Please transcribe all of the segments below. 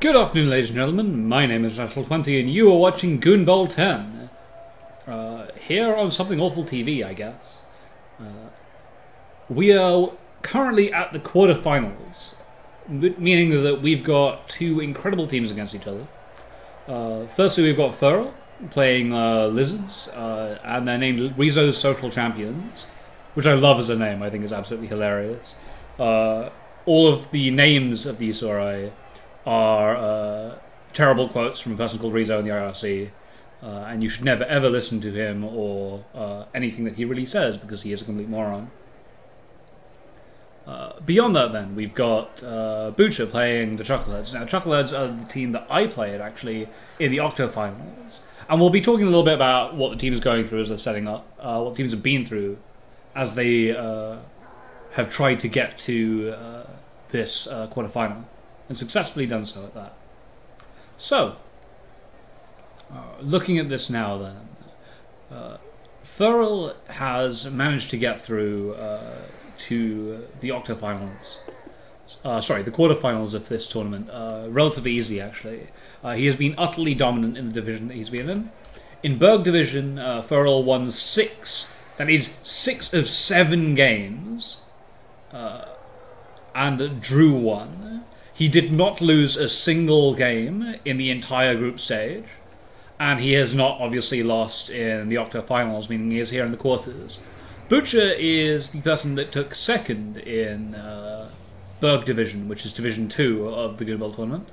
Good afternoon, ladies and gentlemen. My name is Chuckle'eds, and you are watching Goonbowl 10. Here on Something Awful TV, I guess. We are currently at the quarterfinals, meaning that we've got two incredible teams against each other. Firstly, we've got Furril playing Lizards, and they're named Riso's Social Champions, which I love as a name. I think is absolutely hilarious. All of the names of these are terrible quotes from a person called Riso in the IRC, and you should never ever listen to him or anything that he really says, because he is a complete moron. Beyond that, then, we've got Bootcha playing the Chuckle'eds. Now, Chuckle'eds are the team that I played, actually, in the Octo-Finals. And we'll be talking a little bit about what the team's going through as they're setting up, what teams have been through as they have tried to get to this quarter-final, and successfully done so at that. So, looking at this now, then, Furril has managed to get through to the octofinals. The quarterfinals of this tournament. Relatively easy, actually. He has been utterly dominant in the division that he's been in. In Berg Division, Furril won 6 of 7 games, and drew 1. He did not lose a single game in the entire group stage, and he has not obviously lost in the octofinals, meaning he is here in the quarters. Bootcha is the person that took second in Berg Division, which is Division 2 of the Goonbowl tournament.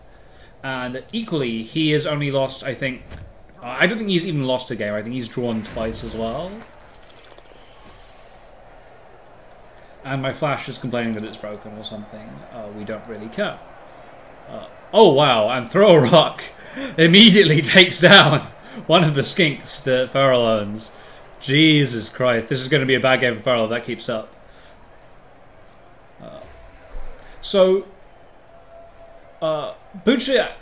And equally, he has only lost, I think... I don't think he's even lost a game. I think he's drawn twice as well. And my Flash is complaining that it's broken or something. We don't really care. Oh, wow, and Throw a Rock immediately takes down one of the skinks that Furril owns. Jesus Christ, this is going to be a bad game for Furril if that keeps up. Bootcha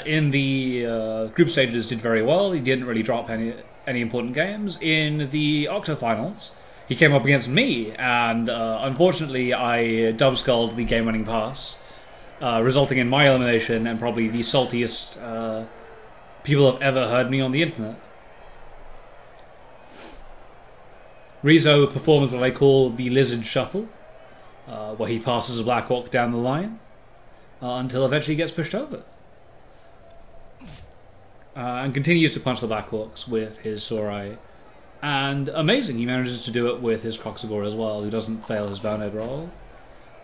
in the group stages did very well. He didn't really drop any important games. In the octofinals, he came up against me, and unfortunately I dub-sculled the game-winning pass, resulting in my elimination and probably the saltiest people have ever heard me on the internet. Riso performs what I call the Lizard Shuffle, where he passes a Black Orc down the line until eventually he gets pushed over. And continues to punch the Black Orcs with his Sorai. And amazing, he manages to do it with his Croxagore as well, who doesn't fail his Boundhead roll.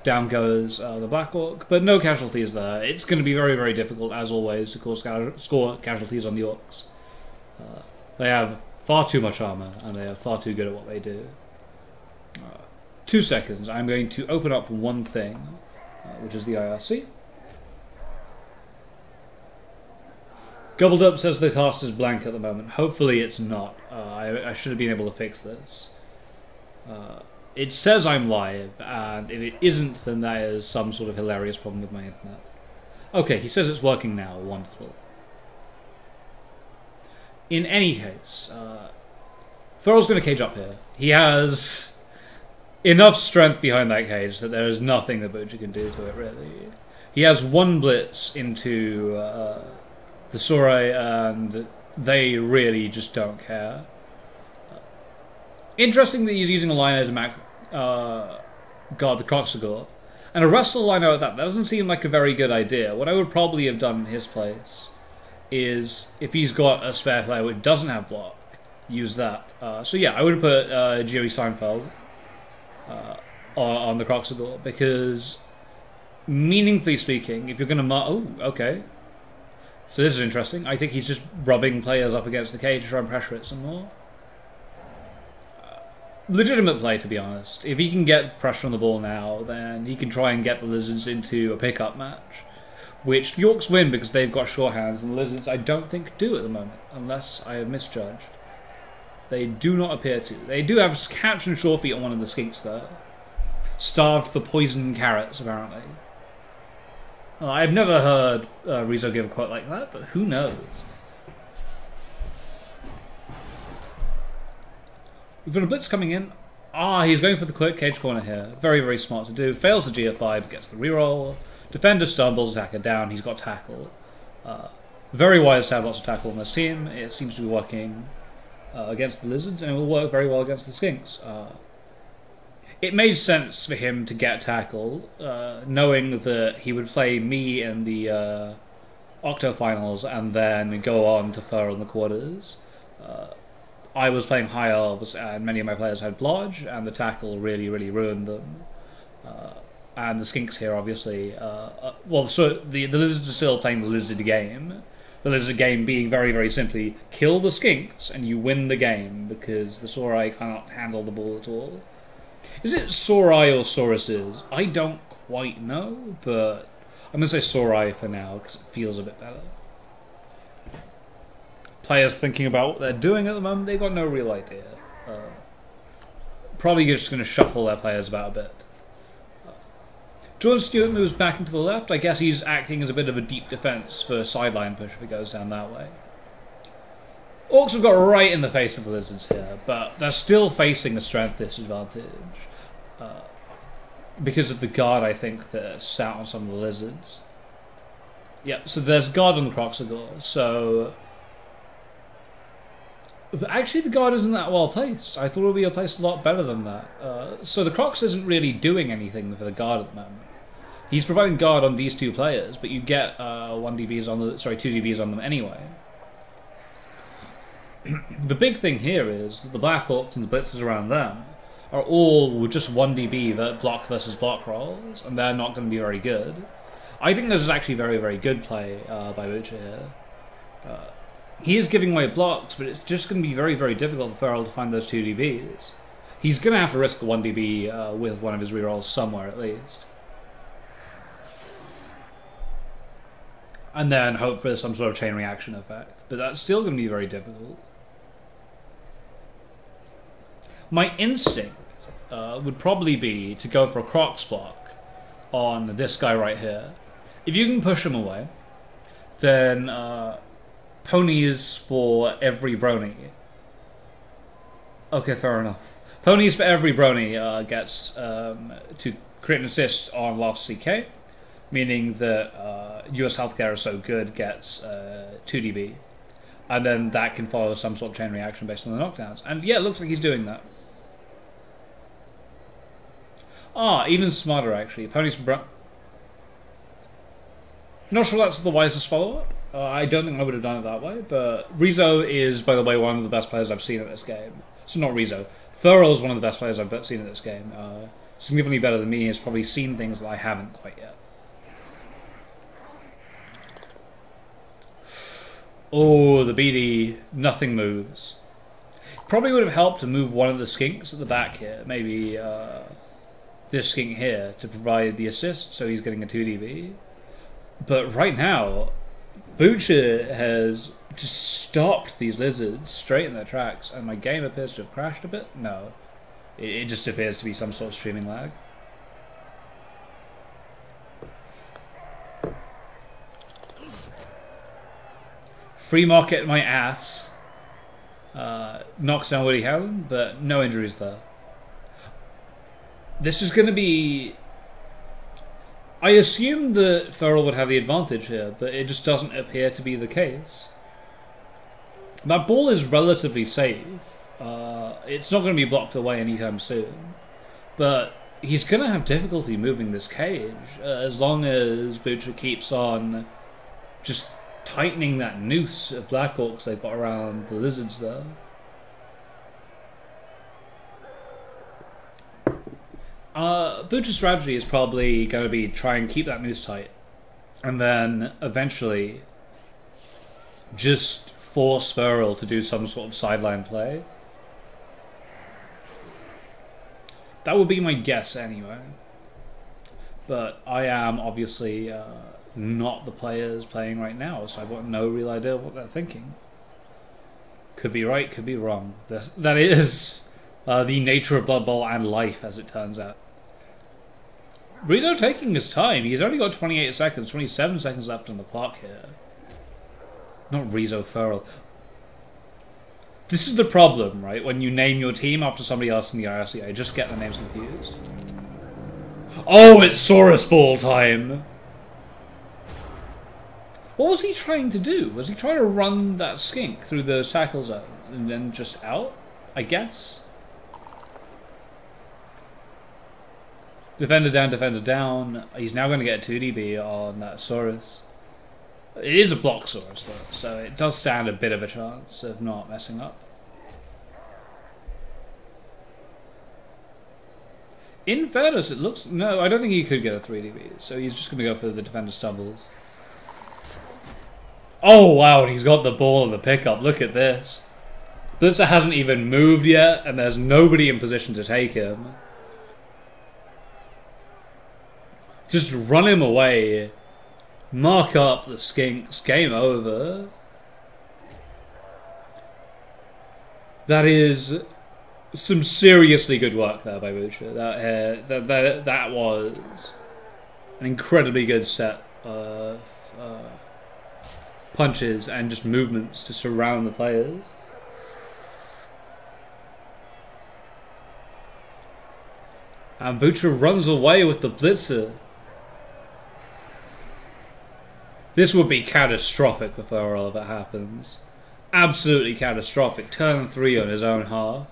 Down goes the Black Orc, but no casualties there. It's going to be very, very difficult, as always, to score casualties on the Orcs. They have far too much armor, and they are far too good at what they do. 2 seconds. I'm going to open up one thing, which is the IRC. Gobbled Up says the cast is blank at the moment. Hopefully it's not. I should have been able to fix this. It says I'm live, and if it isn't, then that is some sort of hilarious problem with my internet. Okay, he says it's working now. Wonderful. In any case, Furril's going to cage up here. He has enough strength behind that cage that there is nothing that Bootcha can do to it, really. He has one blitz into the Sorai, and they really just don't care. Interesting that he's using a liner to guard the Croxagore. And a Wrestle liner at that doesn't seem like a very good idea. What I would probably have done in his place is, if he's got a spare player which doesn't have block, use that. So yeah, I would have put Jerry Seinfeld on the Croxagore, because, meaningfully speaking, if you're going to... Oh, okay. So this is interesting. I think he's just rubbing players up against the cage to try and pressure it some more. Legitimate play, to be honest. If he can get pressure on the ball now, then he can try and get the Lizards into a pickup match, which the Orcs win because they've got sure hands, and the Lizards I don't think do at the moment, unless I have misjudged. They do not appear to. They do have catch and sure feet on one of the skinks though. Starved for poison carrots, apparently. I've never heard Riso give a quote like that, but who knows? We've got a blitz coming in. He's going for the quick cage corner here. Very, very smart to do. Fails the GF5, gets the reroll. Defender stumbles, attacker down, he's got tackle. Very wise to have lots of tackle on this team. It seems to be working against the lizards, and it will work very well against the skinks. It made sense for him to get tackle, knowing that he would play me in the Octo Finals and then go on to Furril in the quarters. I was playing High Elves, and many of my players had Blodge, and the tackle really, really ruined them. And the skinks here, obviously, well, so the lizards are still playing the lizard game. The lizard game being very, very simply, kill the skinks, and you win the game, because the Saurai cannot handle the ball at all. Is it Saurai or Sauruses? I don't quite know, but I'm going to say Saurai for now, because it feels a bit better. Players thinking about what they're doing at the moment, they've got no real idea. Probably just going to shuffle their players about a bit. Jordan Stewart moves back into the left. I guess he's acting as a bit of a deep defense for sideline push if it goes down that way. Orcs have got right in the face of the lizards here, but they're still facing a strength disadvantage. Because of the guard, I think, that sat on some of the lizards. Yep, so there's guard on the Croxagore, so... But actually the guard isn't that well placed. I thought it would be placed a lot better than that. So the Crox isn't really doing anything for the guard at the moment. He's providing guard on these two players, but you get 2 DBs on them anyway. The big thing here is that the Black Orcs and the Blitzers around them are all just 1 DB block versus block rolls, and they're not going to be very good. I think this is actually very, very good play by Bootcha here. He is giving away blocks, but it's just going to be very, very difficult for Furril to find those 2 DBs. He's going to have to risk a 1 DB with one of his rerolls somewhere at least. And then hope for some sort of chain reaction effect. But that's still going to be very difficult. My instinct would probably be to go for a Crocs block on this guy right here. If you can push him away, then ponies for every brony. Okay, fair enough. Ponies for every brony gets to crit and assist on last CK, meaning that US Healthcare is so good gets 2 DB. And then that can follow some sort of chain reaction based on the knockdowns. And yeah, it looks like he's doing that. Even smarter actually. Ponies for Not sure that's the wisest follow-up. I don't think I would have done it that way, but Riso is, by the way, one of the best players I've seen at this game. So not Riso. Furril is one of the best players I've seen at this game. Significantly better than me. Has probably seen things that I haven't quite yet. Oh, the BD. Nothing moves. Probably would have helped to move one of the skinks at the back here. Maybe this skink here to provide the assist, so he's getting a 2 DB. But right now, Bootcha has just stopped these lizards straight in their tracks, and my game appears to have crashed a bit. No, it just appears to be some sort of streaming lag. Free market my ass. Knocks down Woody Howland, but no injuries there. This is going to be... I assume that Furril would have the advantage here, but it just doesn't appear to be the case. That ball is relatively safe. It's not going to be blocked away anytime soon. But he's going to have difficulty moving this cage as long as Bootcha keeps on just tightening that noose of Black Orcs they've got around the lizards there. Bootcha's strategy is probably going to be try and keep that noose tight, and then eventually just force Furril to do some sort of sideline play. That would be my guess anyway. But I am obviously not the players playing right now, so I've got no real idea of what they're thinking. Could be right, could be wrong. That is the nature of Blood Bowl and life, as it turns out. Riso taking his time. He's only got 28 seconds, 27 seconds left on the clock here. Not Riso, Furril. This is the problem, right? When you name your team after somebody else in the IRC, I just get the names confused. Oh, it's Saurus Ball time! What was he trying to do? Was he trying to run that skink through the tackle zones and then just out? I guess. Defender down, defender down. He's now going to get 2dB on that Saurus. It is a block Saurus though, so it does stand a bit of a chance of not messing up. In fairness, it looks... No, I don't think he could get a 3dB, so he's just going to go for the defender stumbles. Oh wow, and he's got the ball and the pickup. Look at this. Blitzer hasn't even moved yet, and there's nobody in position to take him. Just run him away. Mark up the skinks. Game over. That is some seriously good work there by Bootcha. That was an incredibly good set of punches and just movements to surround the players. And Bootcha runs away with the blitzer. This would be catastrophic for Furril if it happens. Absolutely catastrophic. Turn 3 on his own half.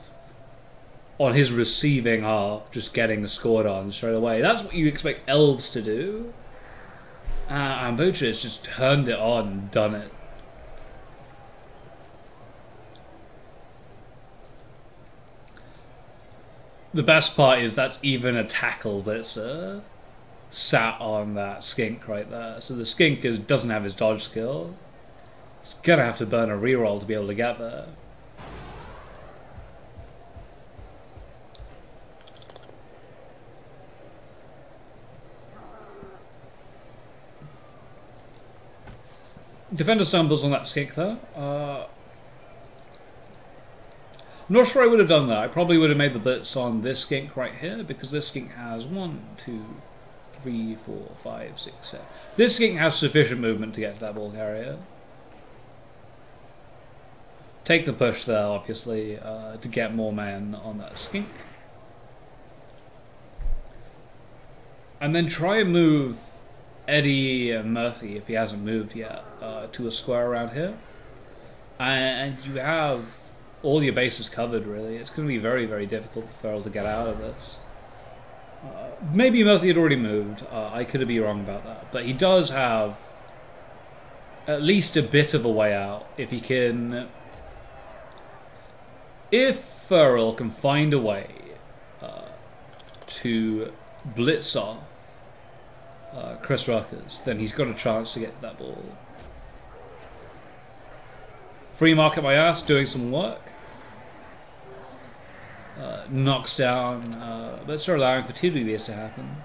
On his receiving half, just getting the scored on straight away. That's what you expect elves to do. And Bootcha has just turned it on and done it. The best part is that's even a tackle blitzer sat on that skink right there. So the skink doesn't have his dodge skill. He's gonna have to burn a reroll to be able to get there. Defender stumbles on that skink though. I'm not sure I would have done that. I probably would have made the blitz on this skink right here, because this skink has 1, 2, 3, 4, 5, 6, 7. This skink has sufficient movement to get to that ball carrier. Take the push there, obviously, to get more men on that skink. And then try and move Eddie Murphy, if he hasn't moved yet, to a square around here. And you have all your bases covered, really. It's going to be very, very difficult for Furril to get out of this. Maybe Murphy had already moved. I could be wrong about that. But he does have at least a bit of a way out. If he can... If Furril can find a way to blitz off Chris Ruckers, then he's got a chance to get to that ball. Free market my ass, doing some work. Knocks down, but start allowing for 2dBs to happen.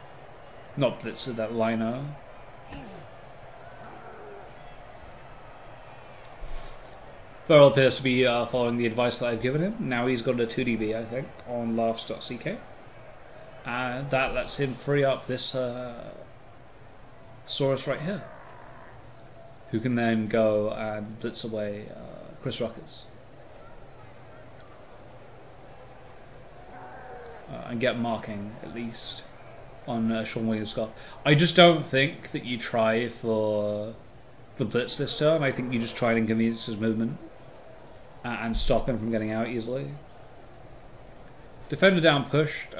Not blitzer, that lino. Furril appears to be following the advice that I've given him. Now he's got a 2dB, I think, on laughs.ck. And that lets him free up this Saurus right here, who can then go and blitz away Chris Ruckers. And get marking, at least, on Sean Williams-Goff. I just don't think that you try for the blitz this turn. I think you just try and inconvenience his movement and stop him from getting out easily. Defender down pushed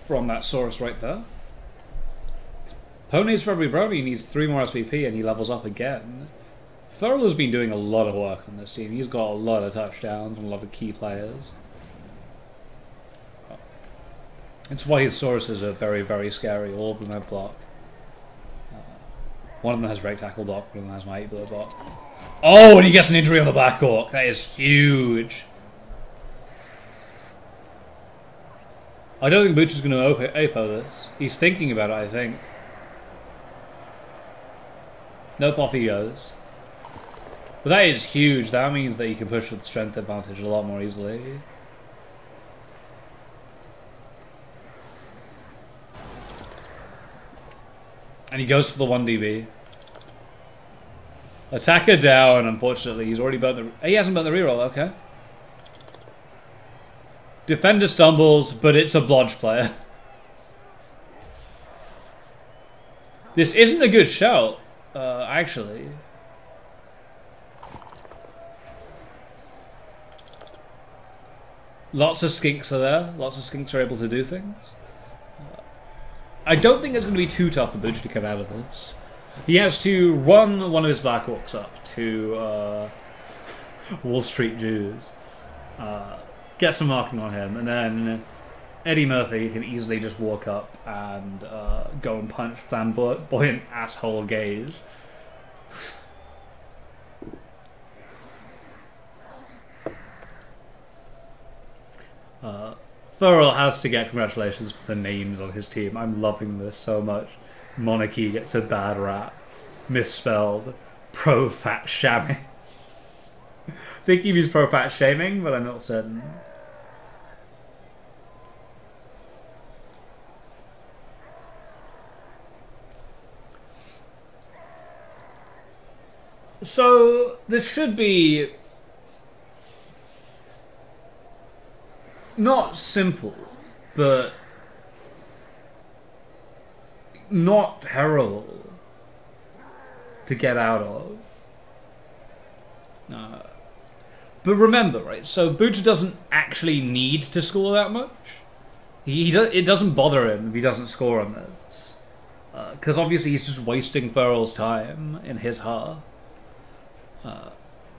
from that Saurus right there. Ponies for every brony needs 3 more SVP and he levels up again. Furril has been doing a lot of work on this team. He's got a lot of touchdowns and a lot of key players. It's why his Sauruses are very, very scary. All of them have block. One of them has break tackle block, one of them has my 8-bullet block. Oh, and he gets an injury on the back orc. That is huge. I don't think Bootcha's going to APO this. He's thinking about it, I think. Nope, off he goes. But that is huge. That means that you can push with strength advantage a lot more easily. And he goes for the 1dB. Attacker down, unfortunately. He's already burnt the... He hasn't burnt the reroll, okay. Defender stumbles, but it's a blodge player. This isn't a good shout, actually. Lots of skinks are there. Lots of skinks are able to do things. I don't think it's going to be too tough for Bootcha to come out of this. He has to run one of his Black Orcs up to Wall Street Jews, get some marking on him, and then Eddie Murphy can easily just walk up and go and punch flamboyant asshole gays. Furril has to get congratulations for the names on his team. I'm loving this so much. Monarchy gets a bad rap. Misspelled. Pro-fat shamming. I think he means pro-fat shaming, but I'm not certain. So, this should be not simple, but not terrible to get out of. But remember, right, so Bootcha doesn't actually need to score that much. It doesn't bother him if he doesn't score on this. Because obviously he's just wasting Furril's time in his half.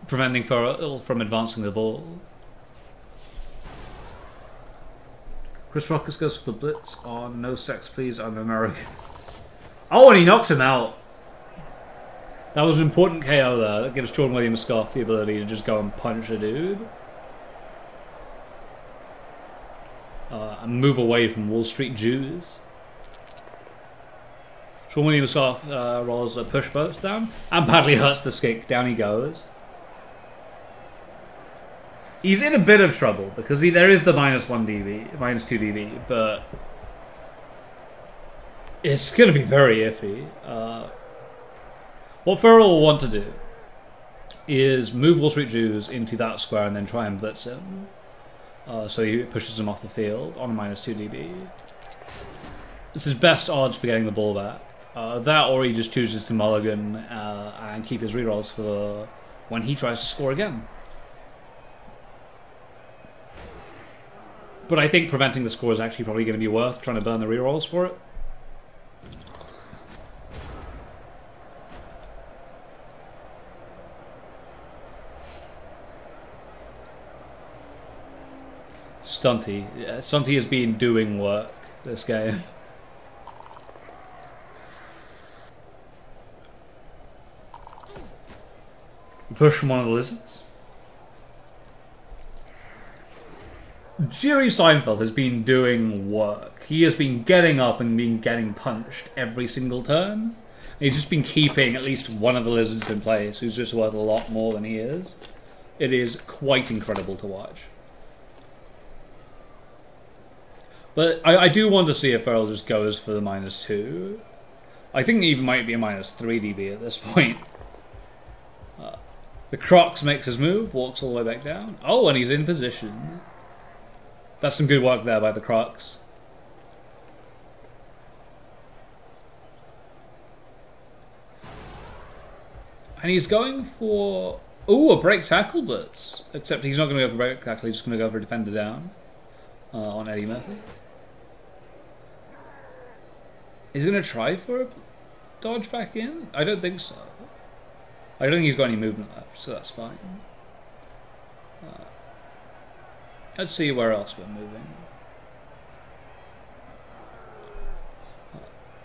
Preventing Furril from advancing the ball. Chris Ruckus goes for the blitz on No Sex Please, I'm American. Oh, and he knocks him out. That was an important KO there. That gives Jordan Williams-Scarf the ability to just go and punch a dude. And move away from Wall Street Jews. Jordan Williams-Scarf rolls a push both down and badly hurts the skink. Down he goes. He's in a bit of trouble because there is the -1 DB, -2 DB, but it's going to be very iffy. What Furril will want to do is move Wall Street Jews into that square and then try and blitz him. So he pushes him off the field on a -2 DB. This is best odds for getting the ball back. That or he just chooses to mulligan and keep his rerolls for when he tries to score again. But I think preventing the score is actually probably going to be worth trying to burn the rerolls for it. Stunty. Yeah, Stunty has been doing work this game. Push from one of the lizards. Jerry Seinfeld has been doing work. He has been getting up and been getting punched every single turn. He's just been keeping at least one of the lizards in place, who's just worth a lot more than he is. It is quite incredible to watch. But I do want to see if Furril just goes for the -2. I think it even might be a -3 DB at this point. The Crocs makes his move, walks all the way back down. Oh, and he's in position. That's some good work there by the Crocs. And he's going for... Ooh, a break tackle blitz. Except he's not going to go for break tackle, he's just going to go for a defender down on Eddie Murphy. Is he going to try for a dodge back in? I don't think so. I don't think he's got any movement left, so that's fine. Let's see where else we're moving.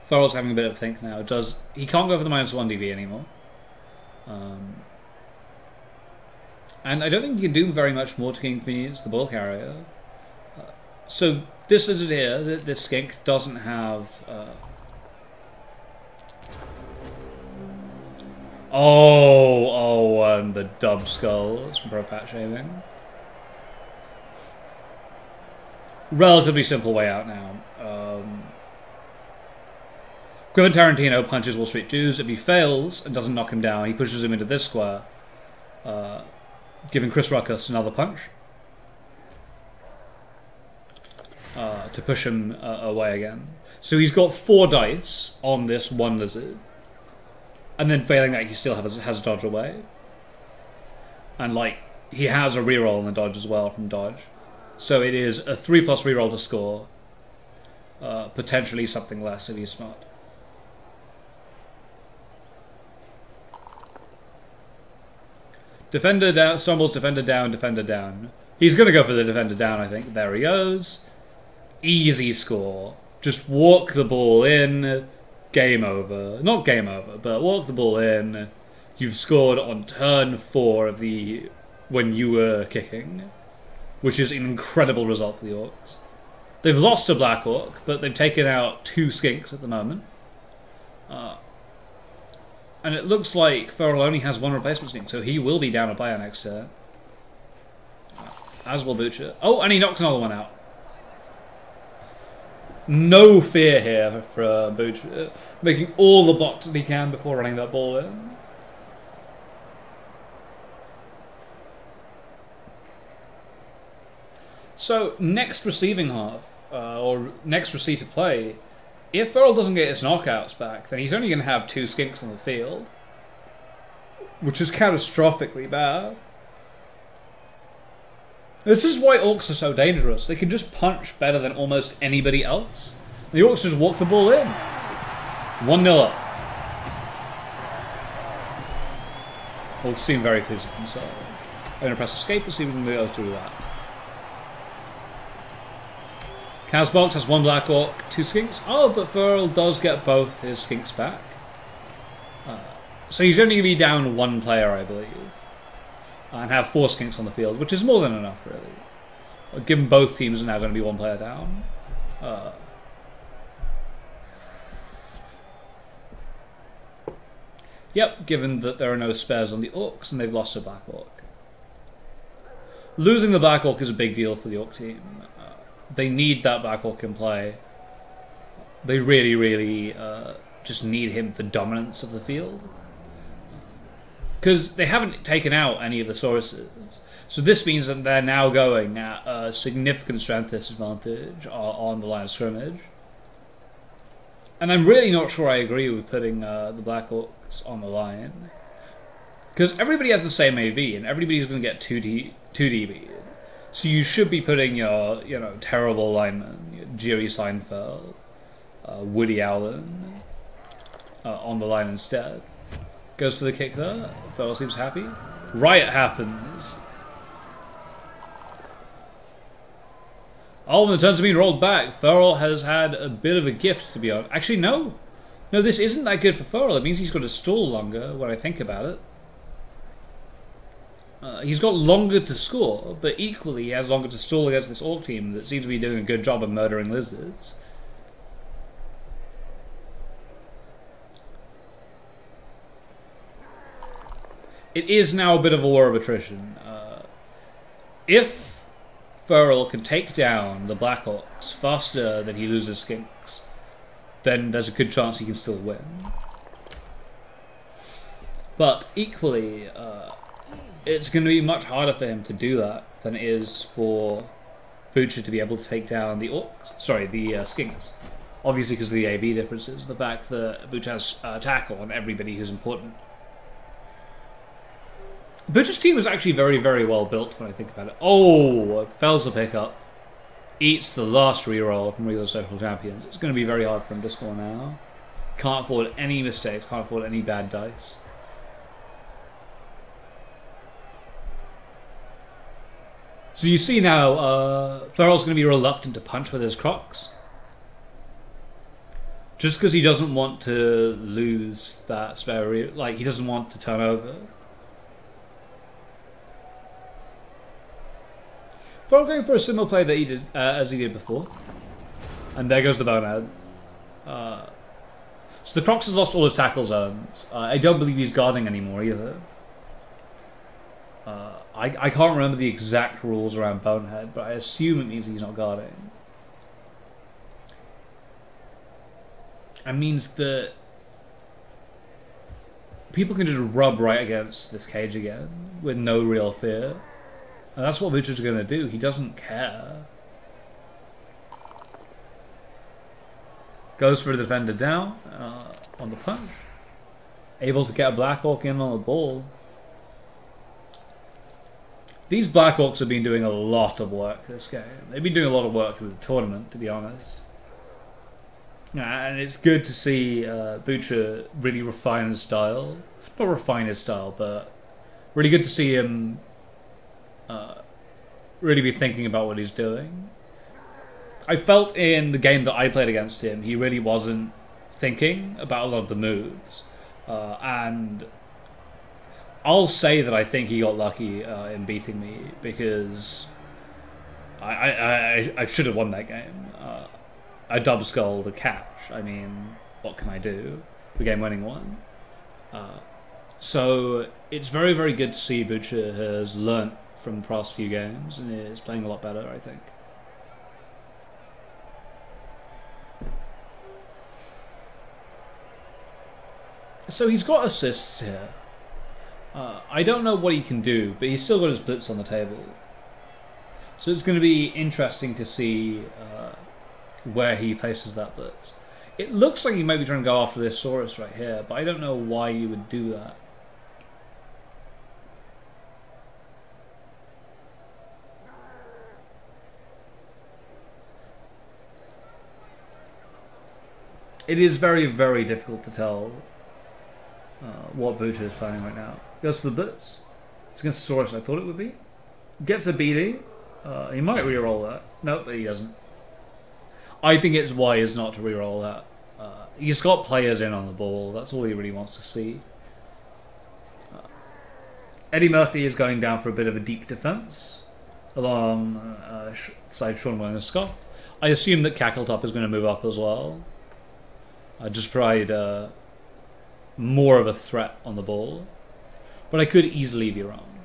Furril's having a bit of a think now. He can't go for the -1 DB anymore. And I don't think he can do very much more to inconvenience the ball carrier. So this is it here. This skink doesn't have... and the dub skulls from Pro Fat Shaming. Relatively simple way out now. Quentin Tarantino punches Wall Street Jews. If he fails and doesn't knock him down, he pushes him into this square, giving Chris Ruckus another punch. to push him away again. So he's got 4 dice on this one lizard, and then failing that, he still has dodge away, and like he has a reroll on the dodge as well from dodge. So it is a 3+ reroll to score, potentially something less if he's smart. Defender down, stumbles, defender down, defender down. He's going to go for the defender down, I think. There he goes. Easy score. Just walk the ball in. Game over. Not game over, but walk the ball in. You've scored on turn 4 of the... when you were kicking. Which is an incredible result for the Orcs. They've lost to Black Orc, but they've taken out 2 skinks at the moment. And it looks like Furril only has 1 replacement skink, so he will be down a player next turn. As will Bootcha. Oh, and he knocks another one out. No fear here for Bootcha. Making all the blocks that he can before running that ball in. So, next receiving half, or next receiver play, if Furril doesn't get his knockouts back, then he's only going to have 2 skinks on the field, which is catastrophically bad. This is why Orcs are so dangerous. They can just punch better than almost anybody else. The Orcs just walk the ball in. 1-0 up. Orcs seem very pleased with themselves. I'm going to press escape and see if we can go through that. Casbox has 1 Black Orc, 2 skinks. Oh, but Furril does get both his skinks back. So he's only going to be down 1 player, I believe. And have 4 skinks on the field, which is more than enough, really. Given both teams are now going to be 1 player down. Yep, given that there are no spares on the Orcs and they've lost a Black Orc. Losing the Black Orc is a big deal for the Orc team. They need that Black Orc in play. They really, really just need him for dominance of the field. Because they haven't taken out any of the sources. So this means that they're now going at a significant strength disadvantage on the line of scrimmage. And I'm really not sure I agree with putting the Black Orcs on the line. Because everybody has the same AV, and everybody's going to get 2 DB. So you should be putting your, terrible linemen, Jerry Seinfeld, Woody Allen, on the line instead. Goes for the kick there. Furril seems happy. Riot happens. Oh, and the turns have been rolled back. Furril has had a bit of a gift, to be honest. Actually, no. No, this isn't that good for Furril. It means he's got to stall longer when I think about it. He's got longer to score, but equally he has longer to stall against this Orc team that seems to be doing a good job of murdering lizards. It is now a bit of a war of attrition. If Furril can take down the Black Orcs faster than he loses skinks, then there's a good chance he can still win. But equally, it's going to be much harder for him to do that than it is for Bootcha to be able to take down the Orcs. Sorry, the skinks. Obviously because of the AB differences. The fact that Bootcha has tackle on everybody who's important. Bootcha's team is actually very, very well built when I think about it. Oh, fails the pickup. Eats the last reroll from Riso Social Champions. It's going to be very hard for him to score now. Can't afford any mistakes, can't afford any bad dice. So you see now, Furril's going to be reluctant to punch with his Crocs. Just because he doesn't want to lose that spare he doesn't want to turn over. Furril going for a similar play that he did, as he did before. And there goes the bonehead. So the Crocs has lost all his tackle zones. I don't believe he's guarding anymore either. I can't remember the exact rules around Bonehead, but I assume it means he's not guarding. It means that people can just rub right against this cage again with no real fear. And that's what Bootcha's going to do. He doesn't care. Goes for the defender down on the punch. Able to get a Black Orc in on the ball. These Black Orcs have been doing a lot of work this game. They've been doing a lot of work through the tournament, to be honest. And it's good to see Bootcha really refine his style. Not refine his style, but really good to see him really be thinking about what he's doing. I felt in the game that I played against him, he really wasn't thinking about a lot of the moves. And I'll say that I think he got lucky in beating me, because I should have won that game. I dub skull the catch. I mean, what can I do? The game-winning one. So it's very, very good to see Bootcha has learnt from the past few games and is playing a lot better, I think. So he's got assists here. I don't know what he can do, but he's still got his blitz on the table. So it's going to be interesting to see where he places that blitz. It looks like he might be trying to go after this Saurus right here, but I don't know why you would do that. It is very, very difficult to tell what Bootcha is playing right now. Goes for the blitz. It's against the Saurus I thought it would be. Gets a BD. He might reroll that. Nope, but he doesn't. I think it's wise not to reroll that. He's got players in on the ball. That's all he really wants to see. Eddie Murphy is going down for a bit of a deep defense alongside Sean Williams Scoff. I assume that Cackletop is going to move up as well. Just provide more of a threat on the ball. But I could easily be wrong.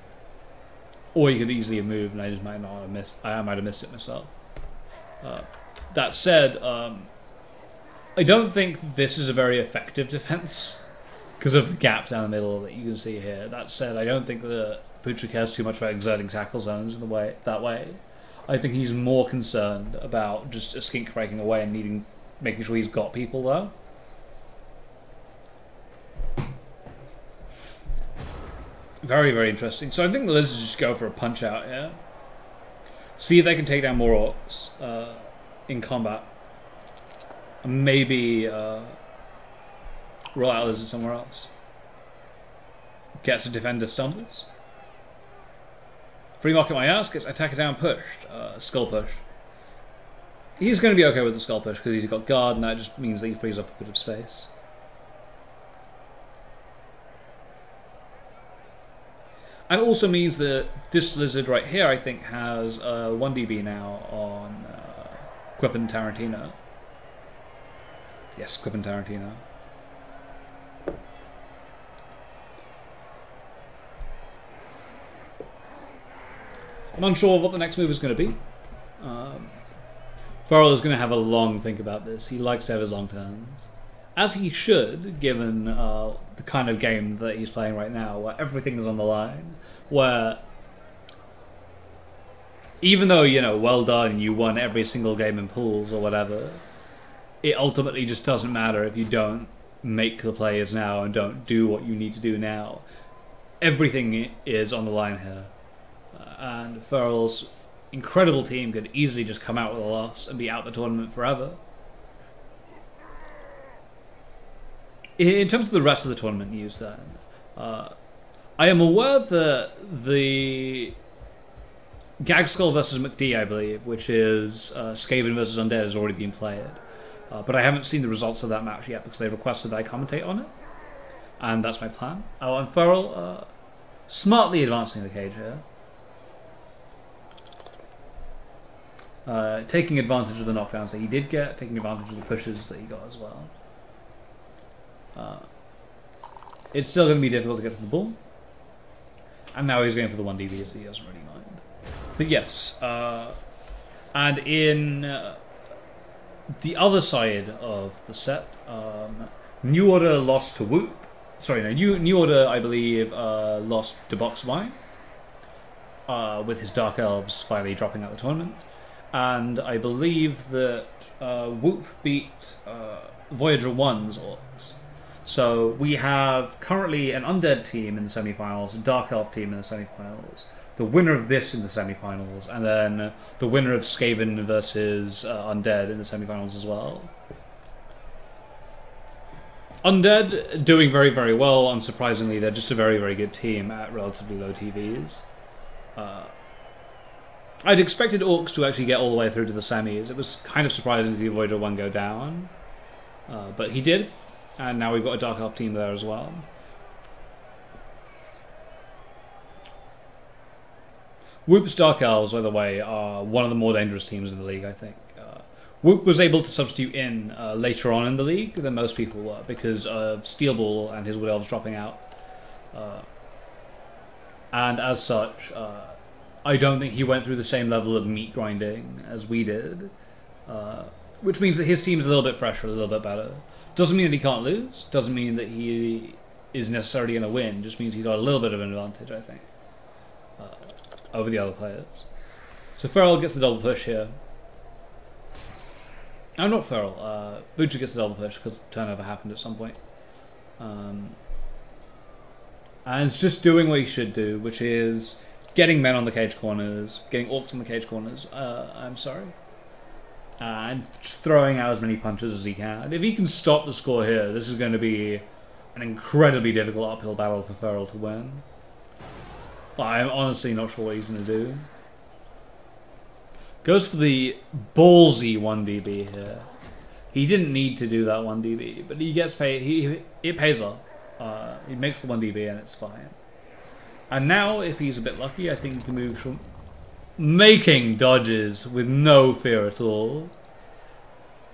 Or you could easily have moved and I just might not have missed. I might have missed it myself. That said, I don't think this is a very effective defense because of the gap down the middle that you can see here. That said, I don't think that Bootcha cares too much about exerting tackle zones in the way that way. I think he's more concerned about just a skink breaking away and making sure he's got people there. Very, very interesting. So I think the Lizards just go for a punch out here. See if they can take down more Orcs in combat. And maybe roll out Lizard somewhere else. Gets a defender, stumbles. Free market my ass, gets attacker down pushed. Skull push. He's going to be okay with the skull push because he's got guard and that just means that he frees up a bit of space. And it also means that this Lizard right here, I think, has 1 DB now on Quippen Tarantino. Yes, Quippen Tarantino. I'm unsure of what the next move is going to be. Furril is going to have a long think about this. He likes to have his long turns. As he should, given the kind of game that he's playing right now, where everything is on the line, where even though, you know, well done, you won every single game in pools or whatever, it ultimately just doesn't matter if you don't make the plays now and don't do what you need to do now. Everything is on the line here. And Furril's incredible team could easily just come out with a loss and be out the tournament forever. In terms of the rest of the tournament news then, I am aware that the Gagskull versus McD, I believe, which is Skaven versus Undead, has already been played. But I haven't seen the results of that match yet because they've requested that I commentate on it. And that's my plan. Oh, and Furril smartly advancing the cage here. Taking advantage of the knockdowns that he did get, taking advantage of the pushes that he got as well. It's still going to be difficult to get to the ball. And now he's going for the 1 DB, so he doesn't really mind. But yes, and in the other side of the set, New Order lost to Whoop. Sorry, no, New Order, I believe, lost to Box Wine, with his Dark Elves finally dropping out the tournament. And I believe that Whoop beat Voyager 1's Orcs. So we have currently an Undead team in the semi-finals, a Dark Elf team in the semi-finals, the winner of this in the semi-finals, and then the winner of Skaven versus Undead in the semi-finals as well. Undead doing very, very well. Unsurprisingly, they're just a very, very good team at relatively low TVs. I'd expected Orcs to actually get all the way through to the semis. It was kind of surprising to see Voyager 1 go down. But he did. And now we've got a Dark Elf team there as well. Whoop's Dark Elves, by the way, are one of the more dangerous teams in the league, I think. Whoop was able to substitute in later on in the league than most people were because of Steel Ball and his Wood Elves dropping out. And as such, I don't think he went through the same level of meat grinding as we did. Which means that his team's a little bit fresher, a little bit better. Doesn't mean that he can't lose. Doesn't mean that he is necessarily going to win. Just means he got a little bit of an advantage, I think, over the other players. So Furril gets the double push here. Oh, not Furril. Bootcha gets the double push because turnover happened at some point. And it's just doing what he should do, which is getting men on the cage corners, getting Orcs on the cage corners. I'm sorry. And throwing out as many punches as he can. If he can stop the score here, this is going to be an incredibly difficult uphill battle for Furril to win. I'm honestly not sure what he's going to do. Goes for the ballsy 1DB here. He didn't need to do that 1DB, but he gets paid. It pays off. He makes the 1DB and it's fine. And now, if he's a bit lucky, I think he can move from making dodges with no fear at all.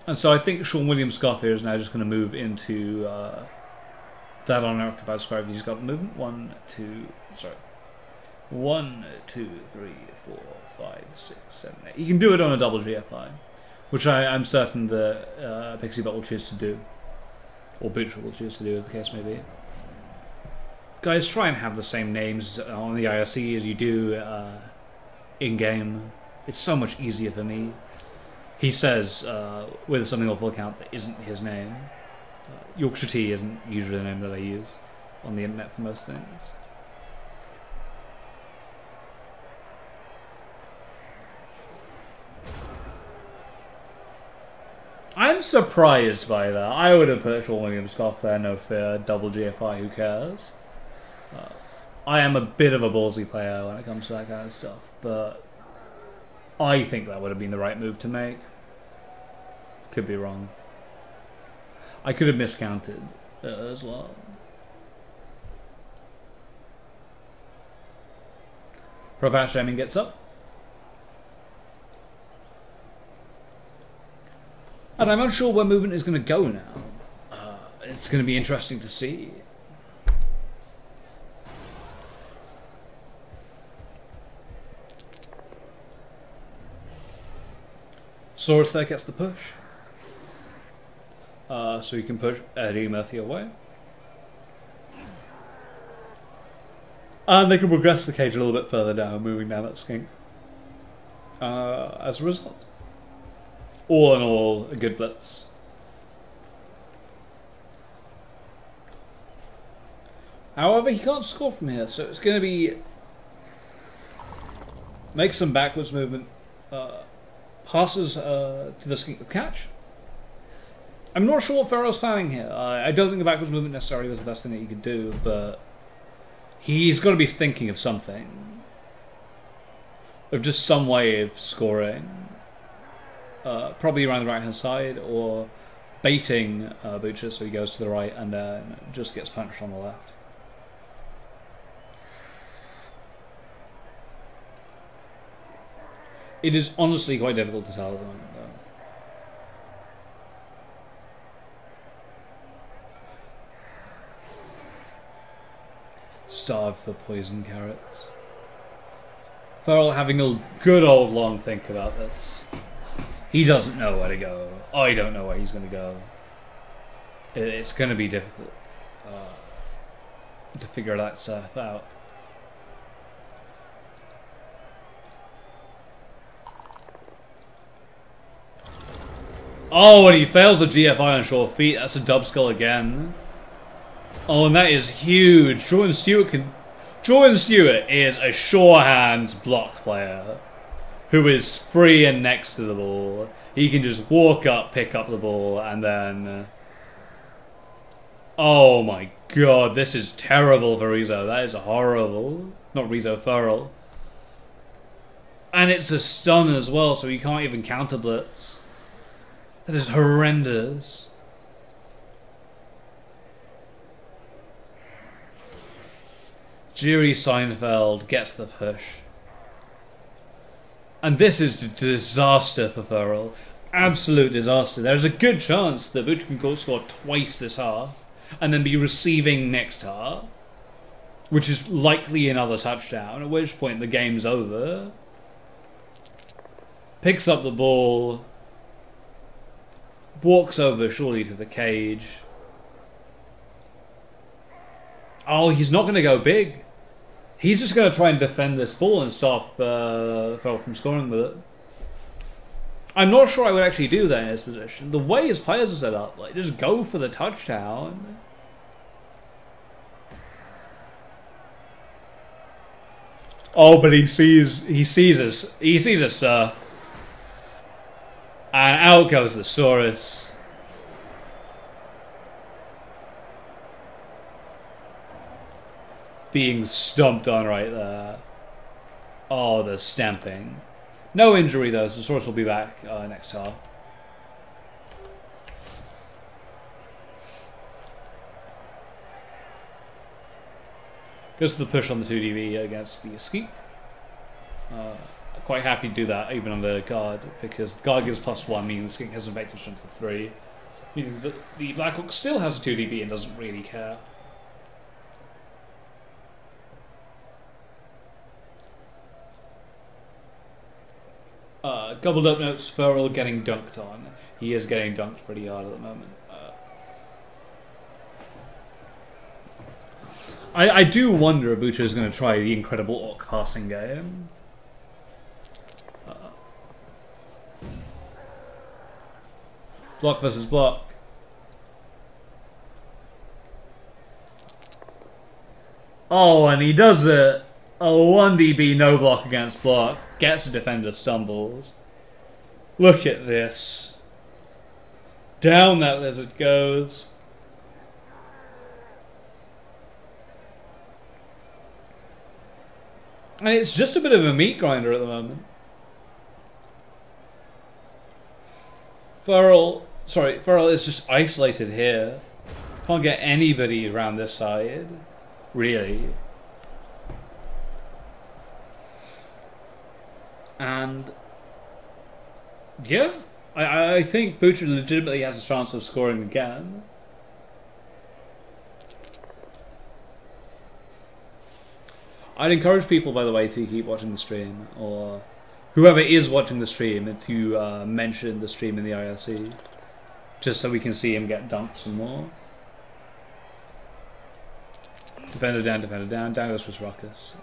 And so I think Sean William Scoff here is now just going to move into that unoccupied square. He's got movement. 1, 2, 3, 4, 5, 6, 7, 8. He can do it on a double GFI, which I'm certain that Pixie Butt will choose to do, or Bootcha will choose to do, as the case may be. Guys, try and have the same names on the IRC as you do in-game. It's so much easier for me. He says, with something awful account that isn't his name. Yorkshire Tea isn't usually the name that I use on the internet for most things. I'm surprised by that. I would have put Sean William Scoff there, no fear. Double GFI, who cares? I am a bit of a ballsy player when it comes to that kind of stuff, but I think that would have been the right move to make. Could be wrong. I could have miscounted as well. Pravash Shaman gets up. And I'm unsure where movement is going to go now. It's going to be interesting to see. Saurus there gets the push. So you can push Eddie Murphy away. And they can progress the cage a little bit further down, moving down that skink. As a result. All in all, a good blitz. However, he can't score from here, so it's going to be... make some backwards movement. Passes to the skink with catch. I'm not sure what Furril's planning here. I don't think the backwards movement necessarily was the best thing that he could do, but he's got to be thinking of something. Of just some way of scoring. Probably around the right-hand side, or baiting Bootcha so he goes to the right and then just gets punched on the left. It is honestly quite difficult to tell at the moment, though. Starved for poison carrots. Furril having a good old long think about this. He doesn't know where to go. I don't know where he's going to go. It's going to be difficult to figure that stuff out. Oh, and he fails the GFI on short feet. That's a dub skull again. Oh, and that is huge. Jordan Stewart is a sure hand block player who is free and next to the ball. He can just walk up, pick up the ball, and then... oh my god, this is terrible for Riso. That is horrible. Not Riso, Furril. And it's a stun as well, so he can't even counter blitz. That is horrendous. Jerry Seinfeld gets the push. And this is a disaster for Furril. Absolute disaster. There's a good chance that Bootcha can score twice this half and then be receiving next half, which is likely another touchdown, at which point the game's over. Picks up the ball, walks over surely to the cage. Oh, he's not going to go big. He's just going to try and defend this ball and stop Furril from scoring with it. I'm not sure I would actually do that in his position. The way his players are set up, like, just go for the touchdown. Oh, but he sees us, and out goes the Saurus. Being stomped on right there. Oh, the stamping. No injury though, so Saurus will be back next half. Goes to the push on the 2DV against the Skeek. Quite happy to do that even under guard, because the guard gives +1, meaning the Skeek has an effective strength of 3. Meaning that the Blackhawk still has a 2DV and doesn't really care. Gobbled up notes, Furril getting dunked on. He is getting dunked pretty hard at the moment. I do wonder if Bootcha is going to try the incredible Orc passing game. Block versus block. Oh, and he does it. A 1DB no block against block. Gets a defender, stumbles. Look at this. Down that lizard goes. And it's just a bit of a meat grinder at the moment. Furril is just isolated here. Can't get anybody around this side. Really. And yeah, I think Bootcha legitimately has a chance of scoring again. I'd encourage people, by the way, to keep watching the stream, or whoever is watching the stream, to mention the stream in the IRC, just so we can see him get dunked some more. Defender down, down goes Swiss Ruckus.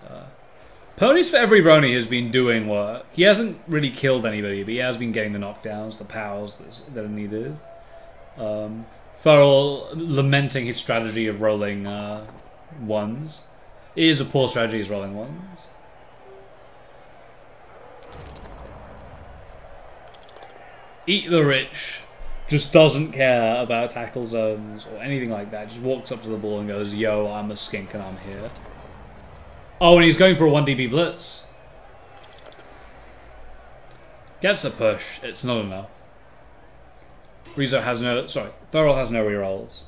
Ponies for every Brony has been doing work. He hasn't really killed anybody, but he has been getting the knockdowns, the powers that are needed. Furril lamenting his strategy of rolling ones. It is a poor strategy, is rolling ones. Eat the Rich just doesn't care about tackle zones or anything like that. Just walks up to the ball and goes, yo, I'm a skink and I'm here. Oh, and he's going for a 1DB blitz. Gets a push. It's not enough. Furril has no rerolls.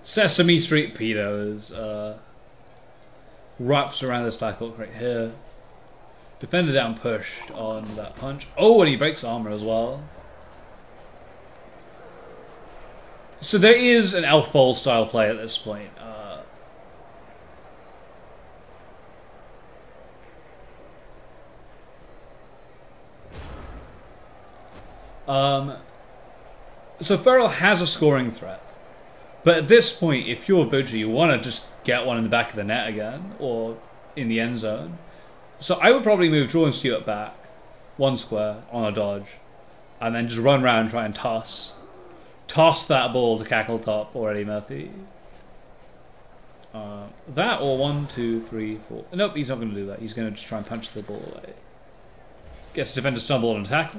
Sesame Street Pedos wraps around this Blackhawk right here. Defender down pushed on that punch. Oh, and he breaks armor as well. So there is an Elf Bowl style play at this point. So Furril has a scoring threat. But at this point, if you're Bootcha, you want to just get one in the back of the net again, or in the end zone. So I would probably move Draw and Stewart back, 1 square, on a dodge, and then just run around and try and toss that ball to Cackletop or Eddie Murphy. That or 1, 2, 3, 4. Nope, he's not going to do that. He's going to just try and punch the ball away. Gets the defender stumble on attack.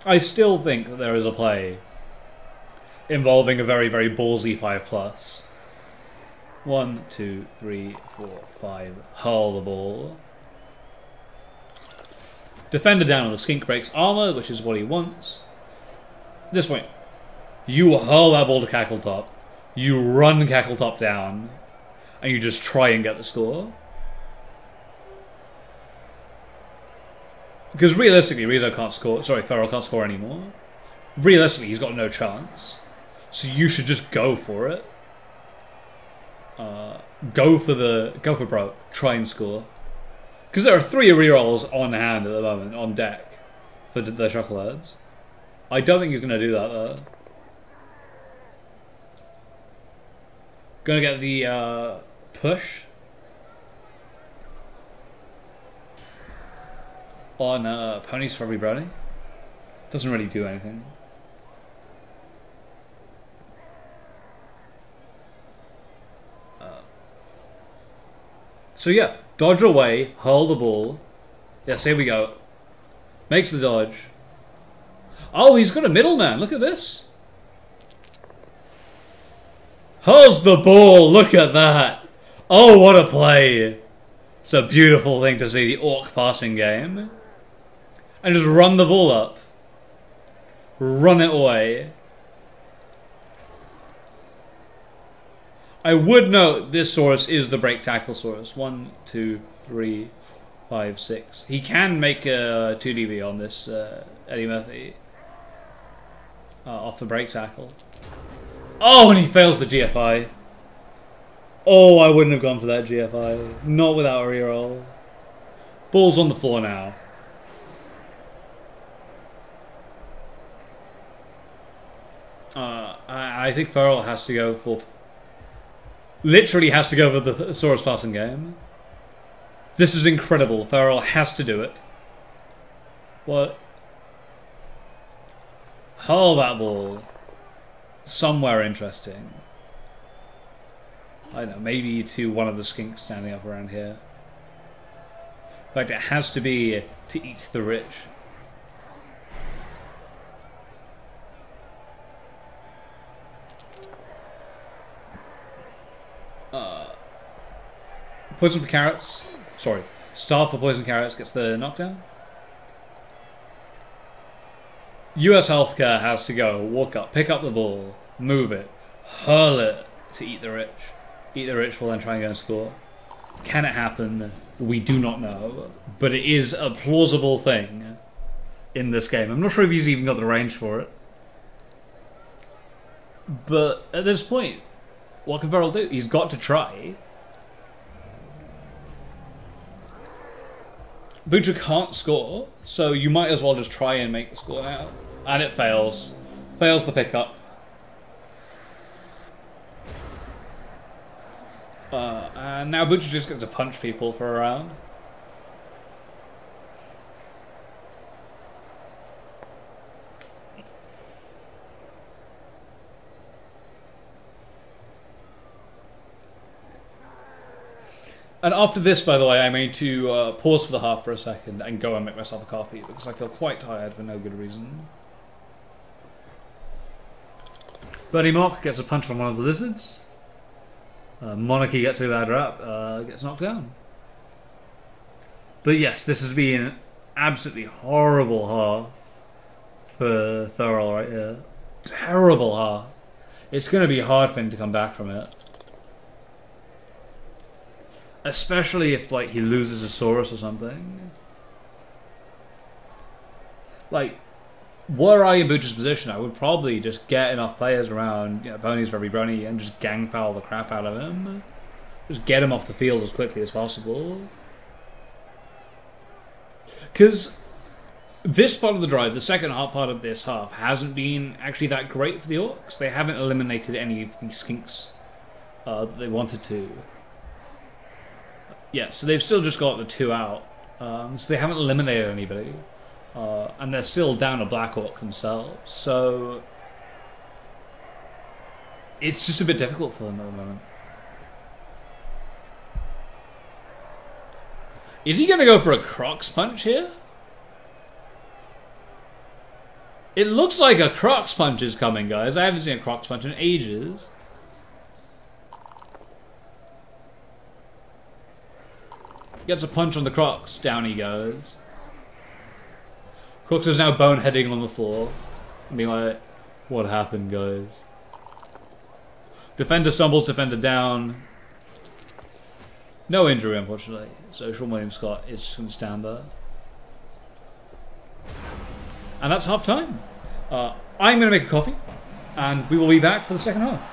I still think that there is a play involving a very, very ballsy 5+. 1, 2, 3, 4, 5. Hurl the ball. Defender down on the skink breaks armor, which is what he wants. At this point, you hurl that ball to Cackletop. You run Cackletop down, and you just try and get the score. Because realistically, Riso can't score. Sorry, Furril can't score anymore. Realistically, he's got no chance. So you should just go for it. Go for broke. Try and score. Because there are 3 rerolls on hand at the moment, on deck, for the Chuckle'eds. I don't think he's going to do that, though. Going to get the push on Ponies for every brownie. Doesn't really do anything. So yeah, dodge away, hurl the ball. Yes, here we go. Makes the dodge. Oh, he's got a middleman. Look at this. Hurls the ball. Look at that. Oh, what a play. It's a beautiful thing to see, the Orc passing game. And just run the ball up. Run it away. I would note this Saurus is the break tackle Saurus. 1, 2, 3, 5, 6. He can make a 2DB on this Eddie Murphy. Off the break tackle. Oh, and he fails the GFI. Oh, I wouldn't have gone for that GFI. Not without a reroll. Ball's on the floor now. I think Furril has to go for... Literally has to go for the Saurus passing game. This is incredible. Furril has to do it. What? Hurl that ball. Somewhere interesting. I don't know, maybe to one of the skinks standing up around here. In fact, it has to be to eat the rich. Poison for carrots. Sorry. Star for poison carrots gets the knockdown. US Healthcare has to go. Walk up. Pick up the ball. Move it. Hurl it to eat the rich. Eat the rich will then try and go and score. Can it happen? We do not know. But it is a plausible thing in this game. I'm not sure if he's even got the range for it. But at this point, what can Furril do? He's got to try. Bootcha can't score, so you might as well just try and make the score now. And it fails. Fails the pickup. And now Bootcha just gets to punch people for a round. And after this, by the way, I made to pause for the half for a second and go and make myself a coffee because I feel quite tired for no good reason. Birdie Mock gets a punch on one of the lizards. Monarchy gets a bad rap, gets knocked down. But yes, this has been an absolutely horrible half for Furril right here. Terrible half. It's going to be hard for him to come back from it. Especially if, like, he loses a Saurus or something. Like, were I in Bootcha's position, I would probably just get enough players around, Boney's very brony, and just gang foul the crap out of him. Just get him off the field as quickly as possible. Because this part of the drive, the second half part of this half, hasn't been actually that great for the Orcs. They haven't eliminated any of the skinks that they wanted to. Yeah, so they've still just got the 2 out. So they haven't eliminated anybody. And they're still down a Black Orc themselves. So it's just a bit difficult for them at the moment. Is he going to go for a Crocs punch here? It looks like a Crocs punch is coming, guys. I haven't seen a Crocs punch in ages. Gets a punch on the Crocs. Down he goes. Crocs is now boneheading on the floor. And being like, what happened, guys? Defender stumbles, defender down. No injury, unfortunately. So Sean William Scott is just going to stand there. And that's half time. I'm going to make a coffee. And we will be back for the second half.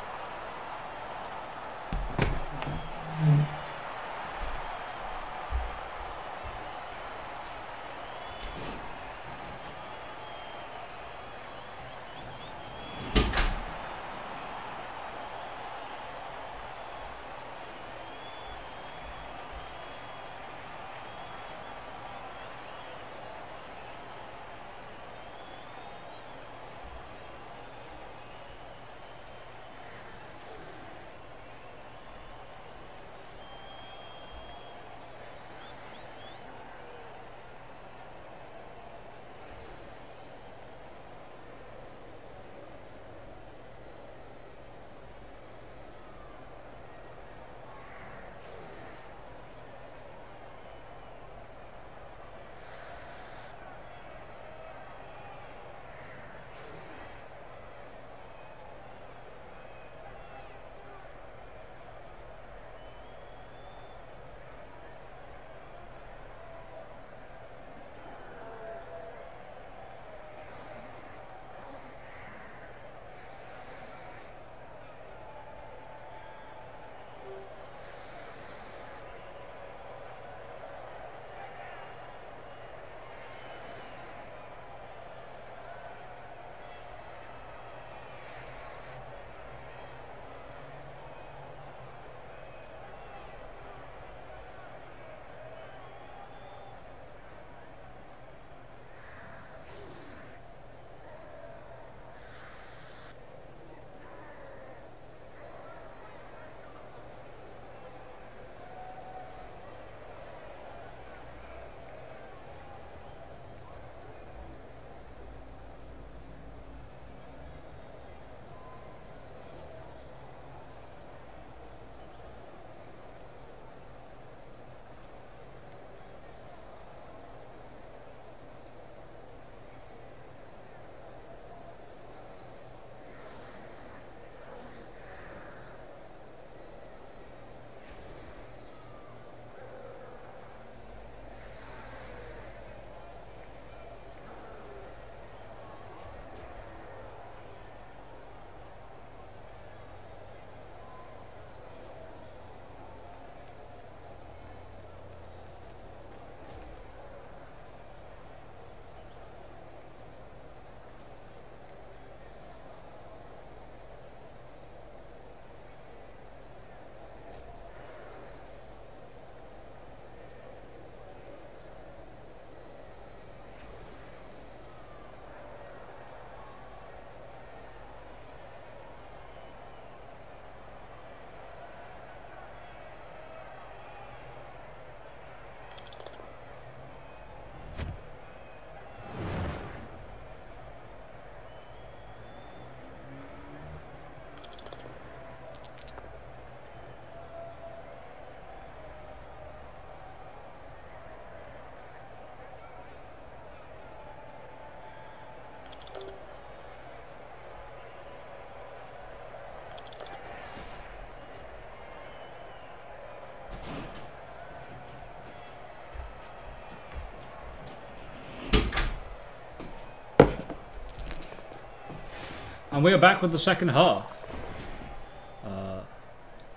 And we are back with the second half.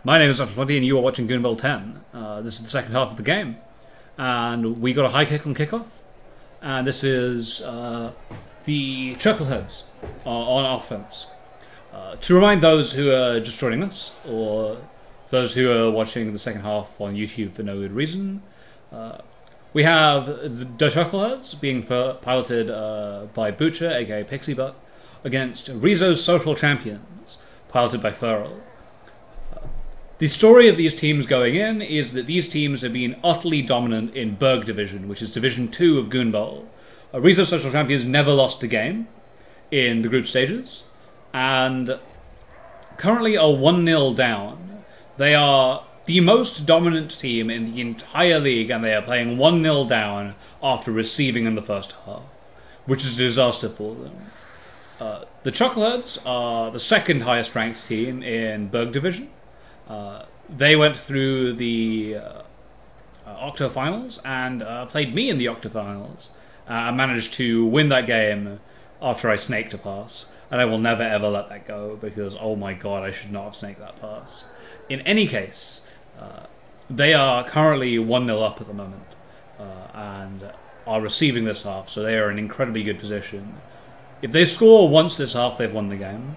My name is Dr. 20 and you are watching Goonbowl 10. This is the second half of the game. And we got a high kick on kickoff. And this is the Chuckle'eds on offense. To remind those who are just joining us, or those who are watching the second half on YouTube for no good reason, we have the Chuckle'eds being piloted by Bootcha, aka Pixie Butt, against Riso's social champions, piloted by Furril. The story of these teams going in is that these teams have been utterly dominant in Berg Division, which is Division 2 of Goonbowl. Riso's social champions never lost a game in the group stages, and currently are 1-0 down. They are the most dominant team in the entire league, and they are playing 1-0 down after receiving in the first half, which is a disaster for them. The Chuckle'eds are the second highest ranked team in Berg Division. They went through the Octo Finals and played me in the Octo Finals. I managed to win that game after I snaked a pass, and I will never ever let that go because, oh my god, I should not have snaked that pass. In any case, they are currently 1-0 up at the moment and are receiving this half, so they are in incredibly good position. If they score once this half, they've won the game.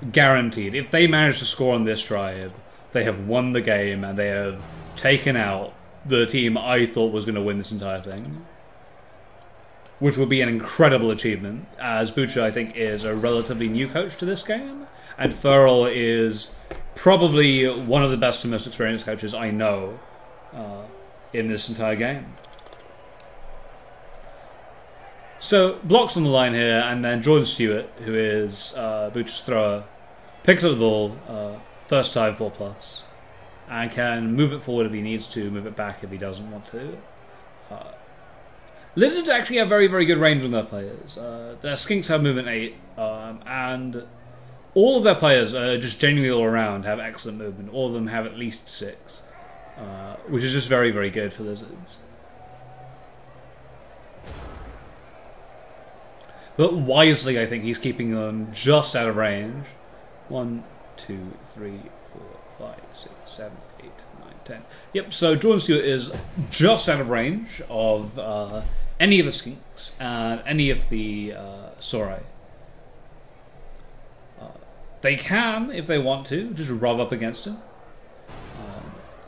Guaranteed. If they manage to score on this drive, they have won the game and they have taken out the team I thought was going to win this entire thing. Which would be an incredible achievement, as Bootcha, I think, is a relatively new coach to this game, and Furril is probably one of the best and most experienced coaches I know in this entire game. So, blocks on the line here, and then Jordan Stewart, who is Bootcha's thrower, picks up the ball, first time 4+, and can move it forward if he needs to, move it back if he doesn't want to. Lizards actually have very, very good range on their players. Their Skinks have movement 8, and all of their players, just genuinely all around, have excellent movement. All of them have at least 6, which is just very, very good for Lizards. But wisely, I think he's keeping them just out of range. 1, 2, 3, 4, 5, 6, 7, 8, 9, 10. Yep, so Jordan Stewart is just out of range of any of the Skinks and any of the Sorai. They can, if they want to, just rub up against him.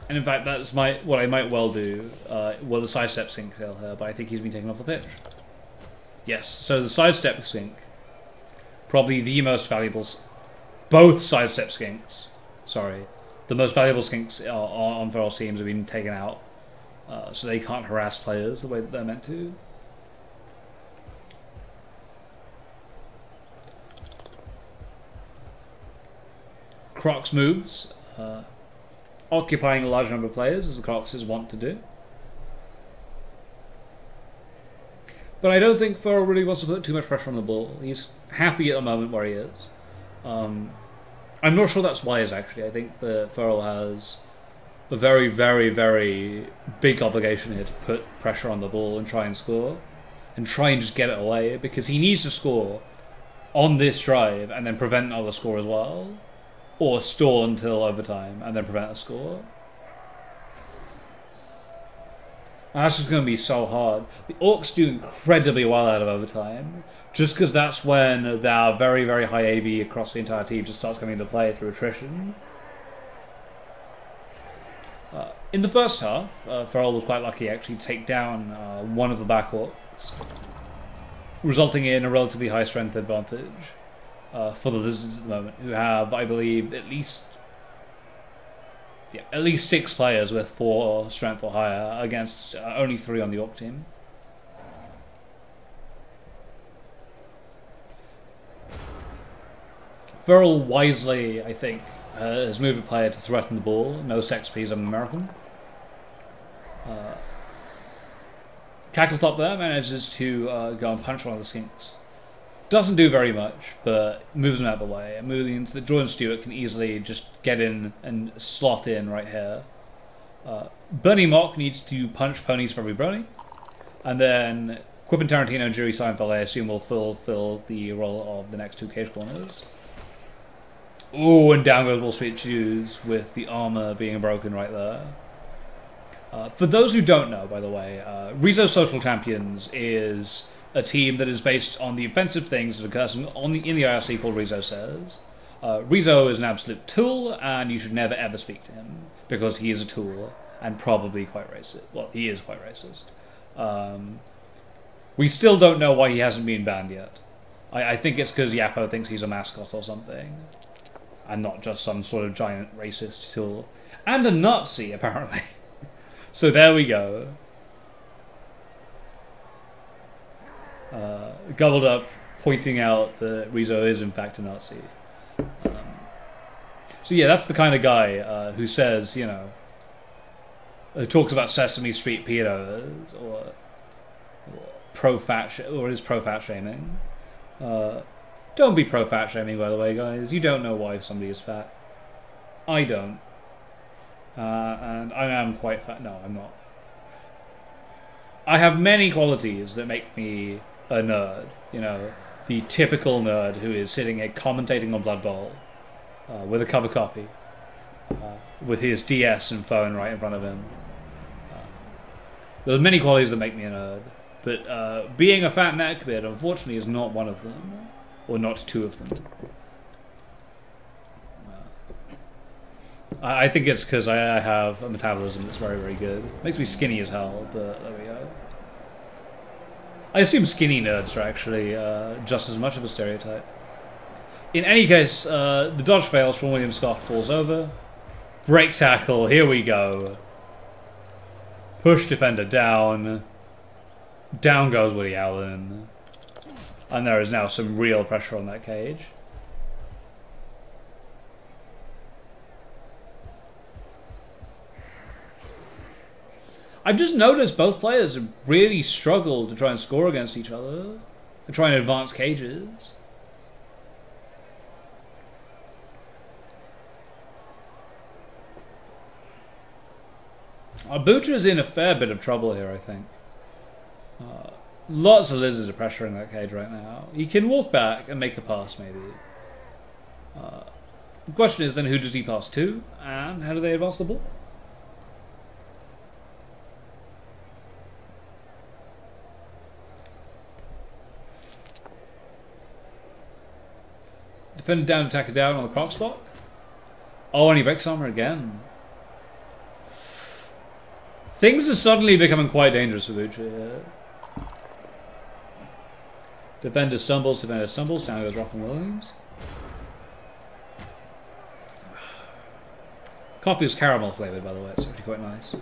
And in fact, that's what I might well do. Well, the sidestep Skink kill here, but I think he's been taken off the pitch. Yes, so the sidestep Skink, probably the most valuable... Both sidestep Skinks, sorry. The most valuable Skinks on Furril's teams have been taken out, so they can't harass players the way that they're meant to. Crocs moves, occupying a large number of players, as the Crocs is wont to do. But I don't think Furril really wants to put too much pressure on the ball. He's happy at the moment where he is. I'm not sure that's wise, actually. I think that Furril has a very, very, very big obligation here to put pressure on the ball and try and score. And try and just get it away, because he needs to score on this drive and then prevent another score as well. Or stall until overtime and then prevent a score. And that's just going to be so hard. The Orcs do incredibly well out of overtime, just because that's when their very, very high AV across the entire team just starts coming into play through attrition. In the first half, Furril was quite lucky actually to take down one of the back Orcs, resulting in a relatively high strength advantage for the Lizards at the moment, who have, I believe, at least 6 players with 4 strength or higher against only 3 on the Orc team. Furril wisely, I think, has moved a player to threaten the ball. No sex, please, I'm American. Cackletop there manages to go and punch one of the Skinks. Doesn't do very much, but moves him out of the way. And means that Jordan Stewart can easily just get in and slot in right here. Bernie Mock needs to punch ponies for every brony. And then Quentin Tarantino and Jerry Seinfeld, I assume, will fulfill the role of the next two cage corners. Ooh, and down goes Wall Street Shoes with the armor being broken right there. For those who don't know, by the way, Riso Social Champions is a team that is based on the offensive things that occur in the IRC called Riso Says. Riso is an absolute tool, and you should never ever speak to him, because he is a tool, and probably quite racist. Well, he is quite racist. We still don't know why he hasn't been banned yet. I think it's because Yappo thinks he's a mascot or something, and not just some sort of giant racist tool. And a Nazi, apparently. So there we go. Gobbled Up pointing out that Riso is in fact a Nazi. So yeah, that's the kind of guy who says, you know, who talks about Sesame Street pedos or pro-fat or is pro-fat shaming. Don't be pro-fat shaming, by the way, guys. You don't know why somebody is fat. I don't. And I am quite fat. No, I'm not. I have many qualities that make me a nerd. You know, the typical nerd who is sitting here commentating on Blood Bowl with a cup of coffee, with his DS and phone right in front of him. There are many qualities that make me a nerd, but being a fat neckbeard, unfortunately, is not one of them, or not two of them. I think it's because I have a metabolism that's very, very good. Makes me skinny as hell, but there we go. I assume skinny nerds are actually just as much of a stereotype. In any case, the dodge fails, Sean Williams Scott falls over. Break tackle, here we go. Push defender down. Down goes Woody Allen. And there is now some real pressure on that cage. I've just noticed both players have really struggled to try and score against each other. To try and advance cages. Bootcha's in a fair bit of trouble here, I think. Lots of lizards are pressuring that cage right now. He can walk back and make a pass, maybe. The question is then, who does he pass to? And how do they advance the ball? Defender down, attacker down on the croc spot. Oh, and he breaks armor again. Things are suddenly becoming quite dangerous for Bootcha here. Defender stumbles, down goes Rock and Williams. Coffee is caramel flavoured, by the way, it's actually quite nice.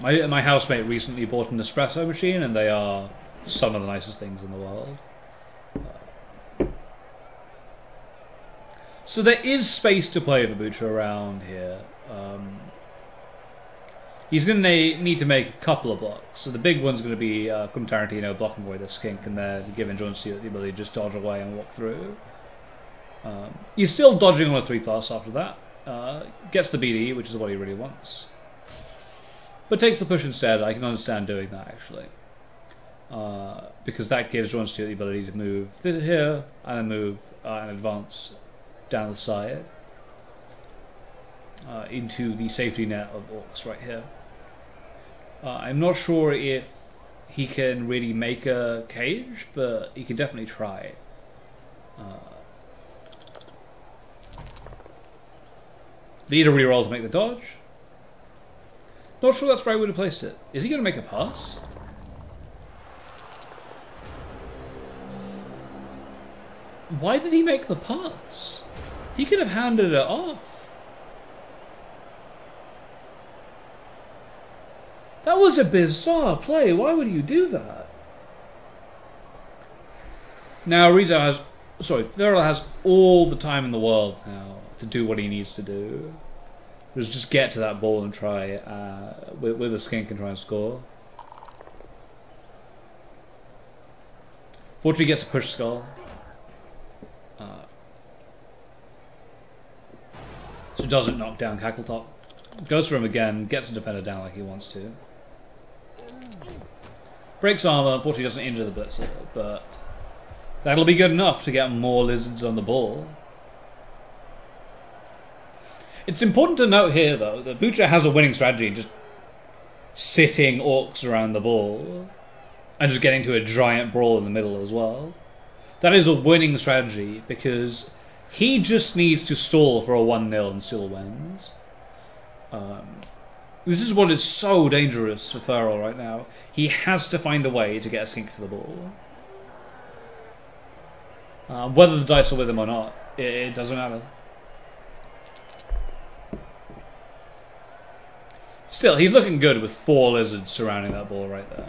My housemate recently bought an espresso machine, and they are some of the nicest things in the world. So there is space to play for Bootcha around here. He's going to need to make a couple of blocks. So the big one's going to be Quentin Tarantino blocking away the skink, and then giving John Stewart the ability to just dodge away and walk through. He's still dodging on a 3+ after that. Gets the BD, which is what he really wants. But takes the push instead. I can understand doing that, actually. Because that gives John Stewart the ability to move here, and then move and advance down the side. Into the safety net of Orcs right here. I'm not sure if he can really make a cage, but he can definitely try. Need a reroll to make the dodge. Not sure that's the right way to place it. Is he going to make a pass? Why did he make the pass? He could have handed it off. That was a bizarre play. Why would you do that? Now Furril has all the time in the world now to do what he needs to do. Just get to that ball and try with a skink and try and score. Fortunately, gets a push skull. So doesn't knock down Cackletop. Goes for him again, gets the defender down like he wants to. Breaks armor, unfortunately doesn't injure the Blitzer, but that'll be good enough to get more lizards on the ball. It's important to note here, though, that Bootcha has a winning strategy, just sitting orcs around the ball and just getting to a giant brawl in the middle as well. That is a winning strategy because he just needs to stall for a 1-0 and still wins. This is what is so dangerous for Furril right now. He has to find a way to get a skink to the ball. Whether the dice are with him or not, it doesn't matter. Still, he's looking good with 4 lizards surrounding that ball right there.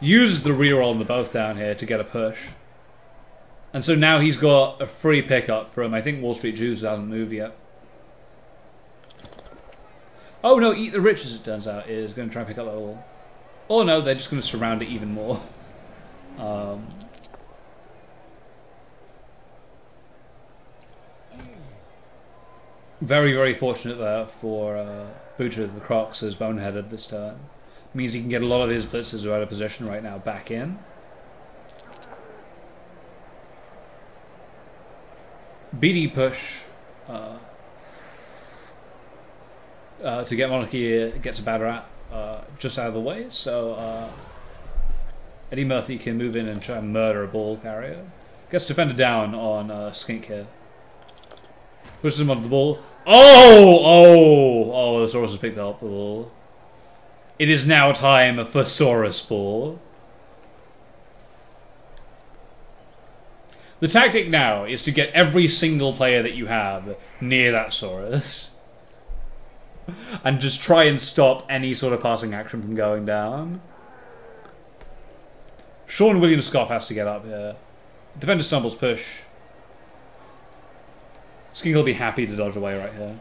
Uses the reroll on the both down here to get a push. And so now he's got a free pickup from, I think, Wall Street Jews hasn't moved yet. Oh no, Eat the Rich, as it turns out, is going to try and pick up that ball. Oh no, they're just going to surround it even more. Very, very fortunate there for Bootcha. The Crocs is boneheaded this turn. Means he can get a lot of his blitzers who are out of position right now back in. BD push to get Monarchy gets a bad rap just out of the way, so Eddie Murphy can move in and try and murder a ball carrier. Gets defender down on Skink here. Pushes him onto the ball. Oh, the Saurus has picked up the ball. It is now time for Saurus ball. The tactic now is to get every single player that you have near that Saurus. And just try and stop any sort of passing action from going down. Sean William Scoff has to get up here. Defender stumbles, push. Skink will be happy to dodge away right here.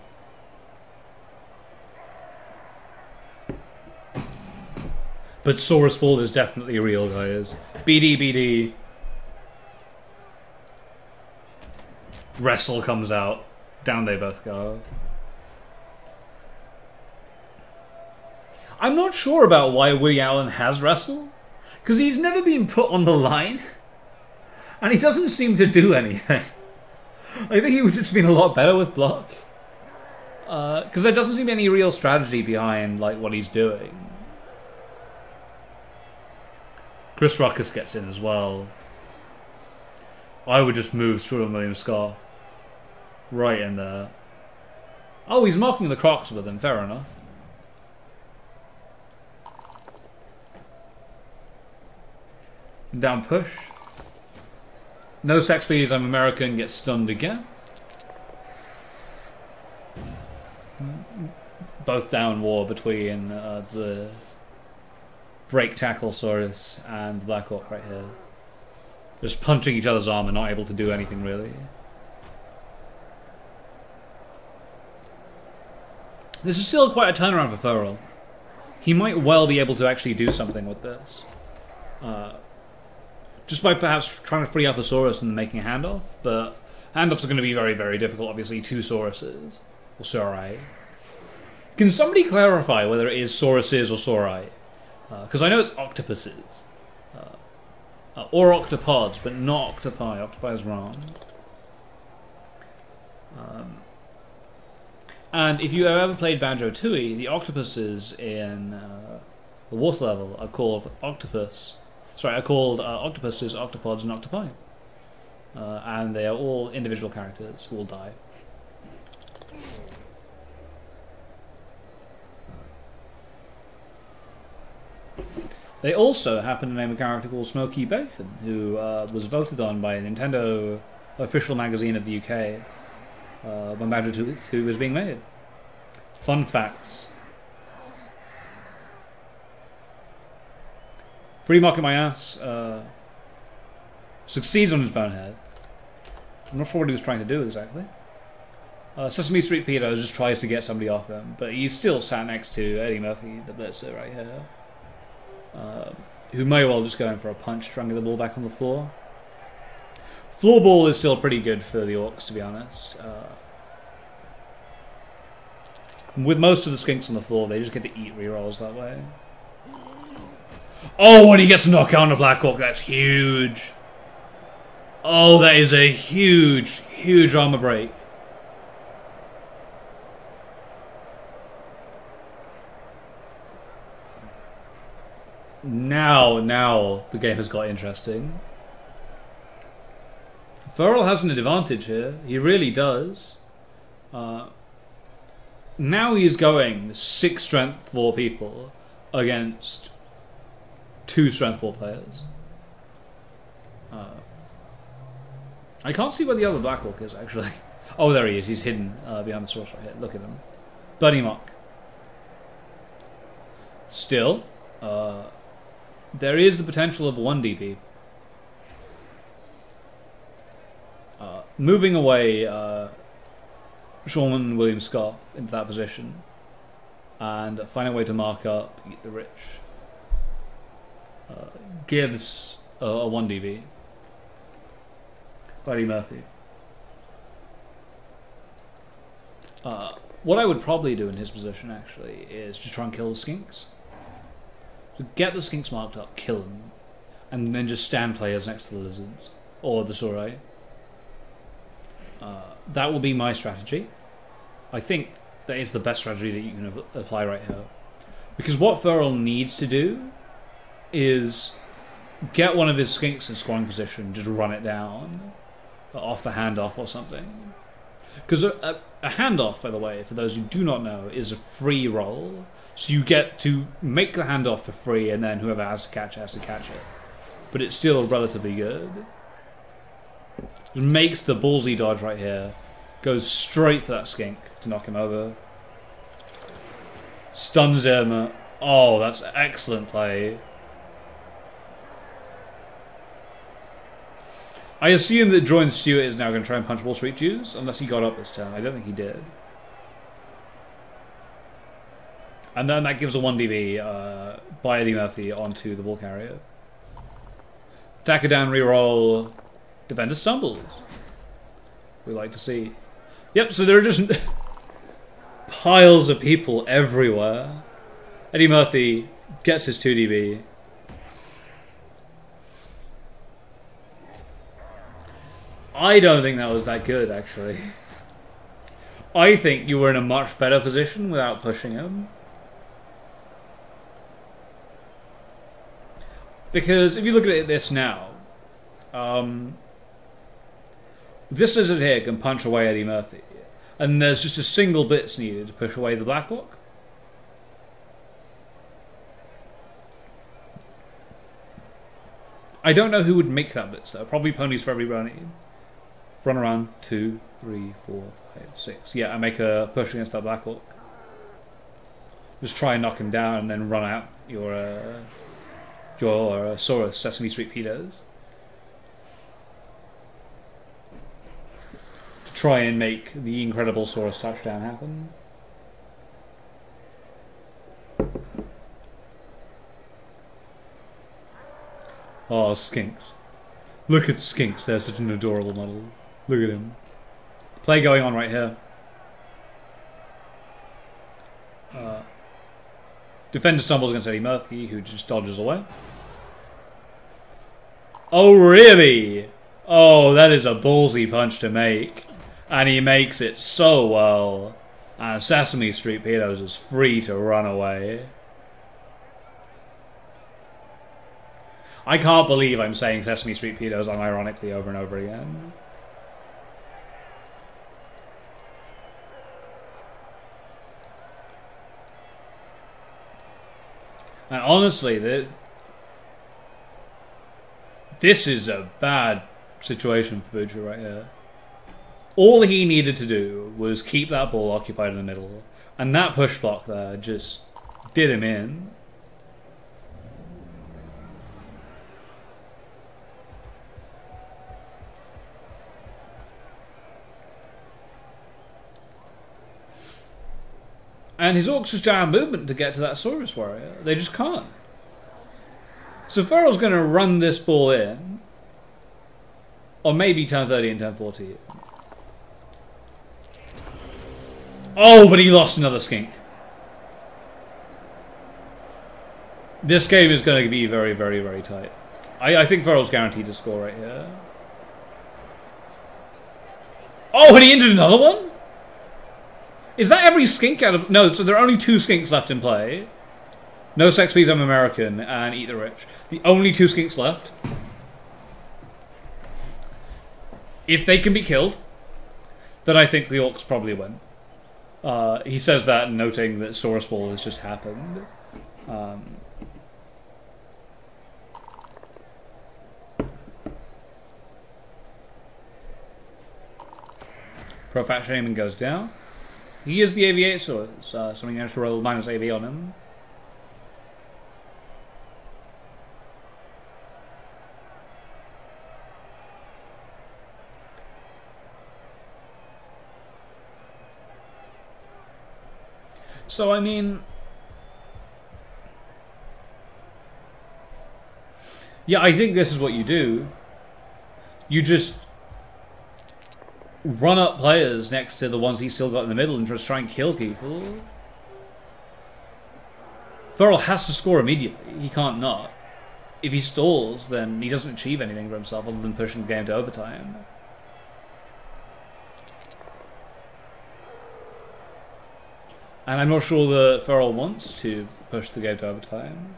But Saurus Ball is definitely real, guys. BD, BD. Wrestle comes out. Down they both go. I'm not sure about why Willie Allen has Wrestle. Because he's never been put on the line. And he doesn't seem to do anything. I think he would just been a lot better with block. Because there doesn't seem to be any real strategy behind like what he's doing. Chris Ruckus gets in as well. I would just move Sean William Scoff right in there. Oh, he's marking the Crocs with him. Fair enough. Down push. No sex please, I'm American, gets stunned again. Both down war between the Break Tackle Saurus and Black Orc right here. Just punching each other's armor, not able to do anything really. This is still quite a turnaround for Furril. He might well be able to actually do something with this. Just by perhaps trying to free up a Saurus and making a handoff, but handoffs are going to be very, very difficult, obviously. 2 Sauruses. Or Saurai. Can somebody clarify whether it is Sauruses or Saurai? Because I know it's octopuses. Or octopods, but not octopi. Octopi is wrong. And if you have ever played Banjo-Tooie, the octopuses in the water level are called octopus. Sorry, are called octopuses, octopods, and octopi. And they are all individual characters who will die. They also happen to name a character called Smokey Bacon, who was voted on by a Nintendo official magazine of the UK when Banjo-Tooie was being made. Fun facts. Free Market My Ass succeeds on his bonehead. I'm not sure what he was trying to do exactly. Sesame Street Peter just tries to get somebody off them, but he's still sat next to Eddie Murphy, the blitzer right here. Who may well just go in for a punch, trying to get the ball back on the floor. Floorball is still pretty good for the Orcs, to be honest. With most of the skinks on the floor, they just get to eat rerolls that way. Oh, and he gets a knockout on a Black Orc. That's huge. Oh, that is a huge, huge armor break. Now the game has got interesting. Furril has an advantage here. He really does. Now he's going 6 strength 4 people against 2 strength 4 players. I can't see where the other Black Orc is, actually. Oh, there he is. He's hidden behind the source right here. Look at him. Bunny Mock. Still, there is the potential of 1 DP. Moving away Sean William Scott into that position and find a way to mark up Eat the Rich gives a 1 DP. Buddy Murphy. What I would probably do in his position, actually, is to try and kill the skinks. So get the skinks marked up, kill them, and then just stand players next to the lizards. Or the Sorai. That will be my strategy. I think that is the best strategy that you can apply right here. Because what Furril needs to do is get one of his skinks in scoring position, just run it down. Off the handoff or something. Because a handoff, by the way, for those who do not know, is a free roll. So you get to make the handoff for free, and then whoever has to catch it. But it's still relatively good. It makes the ballsy dodge right here. Goes straight for that skink to knock him over. Stuns him. Oh, that's excellent play. I assume that Jordan Stewart is now going to try and punch Wall Street Jews, unless he got up this turn. I don't think he did. And then that gives a 1DB by Eddie Murphy onto the ball carrier. Attacker down, reroll. Defender stumbles. We like to see. Yep, so there are just piles of people everywhere. Eddie Murphy gets his 2DB. I don't think that was that good, actually. I think you were in a much better position without pushing him. Because if you look at this now, this lizard here can punch away Eddie Murphy. And there's just a single blitz needed to push away the Black Orc. I don't know who would make that blitz though. Probably ponies for every runny. Run around 2, 3, 4, 5, 6. Yeah, I make a push against that Black Orc. Just try and knock him down and then run out your Saurus Sesame Street Pedos. To try and make the incredible Saurus touchdown happen. Oh, Skinks. Look at Skinks, they're such an adorable model. Look at him. Play going on right here. Defender stumbles against Eddie Murphy, who just dodges away. Oh, really? Oh, that is a ballsy punch to make. And he makes it so well. And Sesame Street Pedos is free to run away. I can't believe I'm saying Sesame Street Pedos unironically over and over again. And honestly, this is a bad situation for Bootcha right here. All he needed to do was keep that ball occupied in the middle. And that push block there just did him in. And his Orcs just don't have movement to get to that Saurus Warrior. They just can't. So Furril's going to run this ball in. Or maybe turn 30 and turn 40. Oh, but he lost another skink. This game is going to be very, very, very tight. I think Furril's guaranteed to score right here. Oh, and he injured another one? Is that every skink out of... No, so there are only 2 skinks left in play. No Sex Please, I'm American, and Eat the Rich. The only 2 skinks left. If they can be killed, then I think the Orcs probably win. He says that, noting that Saurus Ball has just happened. Pro Fat Shaman goes down. He is the AV8 so it's something I should roll minus AV on him. So, I mean... Yeah, I think this is what you do. You just run up players next to the ones he's still got in the middle and just try and kill people. Furril has to score immediately. He can't not. If he stalls, then he doesn't achieve anything for himself other than pushing the game to overtime. And I'm not sure that Furril wants to push the game to overtime.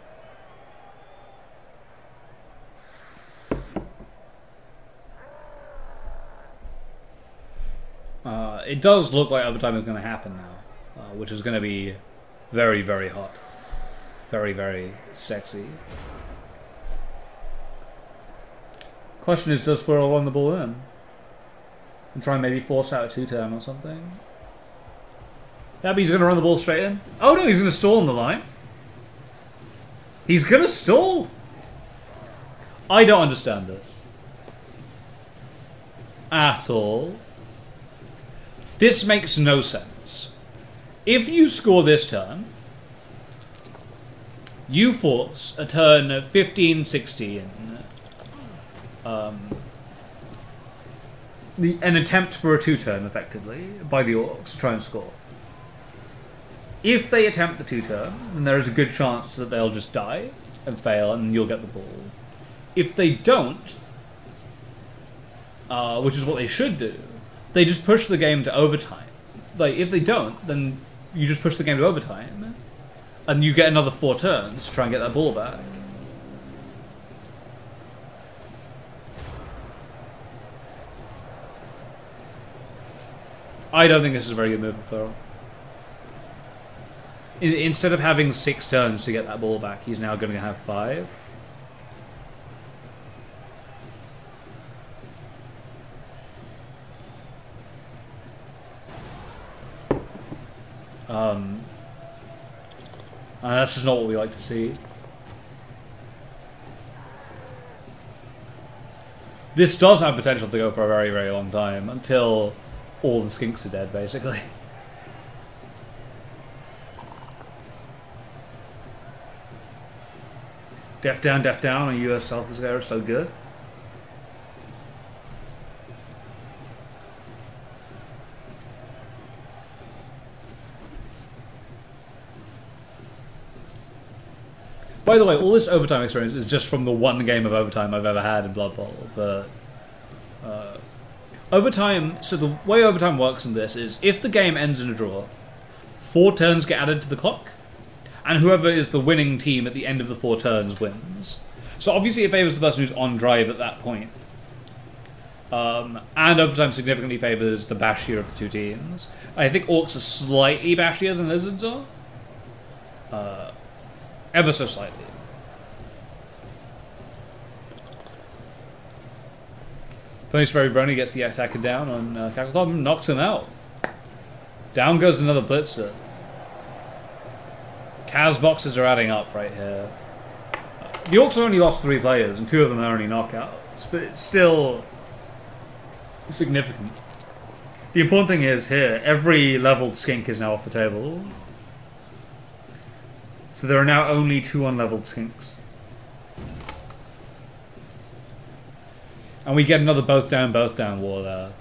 It does look like overtime is going to happen now, which is going to be very, very hot. Very, very sexy. Question is, does Furril run the ball in? And try and maybe force out a 2-turn or something? That means he's going to run the ball straight in? Oh no, he's going to stall on the line. He's going to stall! I don't understand this. At all. This makes no sense. If you score this turn, you force a turn 15-16. An attempt for a 2-turn, effectively, by the Orcs to try and score. If they attempt the 2-turn, then there is a good chance that they'll just die and fail, and you'll get the ball. If they don't, which is what they should do, they just push the game to overtime. Like, if they don't, then you just push the game to overtime, and you get another 4 turns to try and get that ball back. I don't think this is a very good move for Furril. Instead of having 6 turns to get that ball back, he's now going to have 5. And that's just not what we like to see. This does have potential to go for a very, very long time, until all the skinks are dead, basically. Death down on US South this guy is so good. By the way, all this overtime experience is just from the one game of overtime I've ever had in Blood Bowl, but overtime, so the way overtime works in this is if the game ends in a draw, 4 turns get added to the clock, and whoever is the winning team at the end of the 4 turns wins. So obviously it favours the person who's on drive at that point. And overtime significantly favours the bashier of the 2 teams. I think Orcs are slightly bashier than Lizards are. Ever so slightly. Pony's very brony gets the attacker down on Chuckle'eds, knocks him out. Down goes another blitzer. Kaz boxes are adding up right here. The Orcs have only lost 3 players, and 2 of them are only knockouts, but it's still significant. The important thing is here, every leveled skink is now off the table. So there are now only 2 unleveled skinks. And we get another both down war there.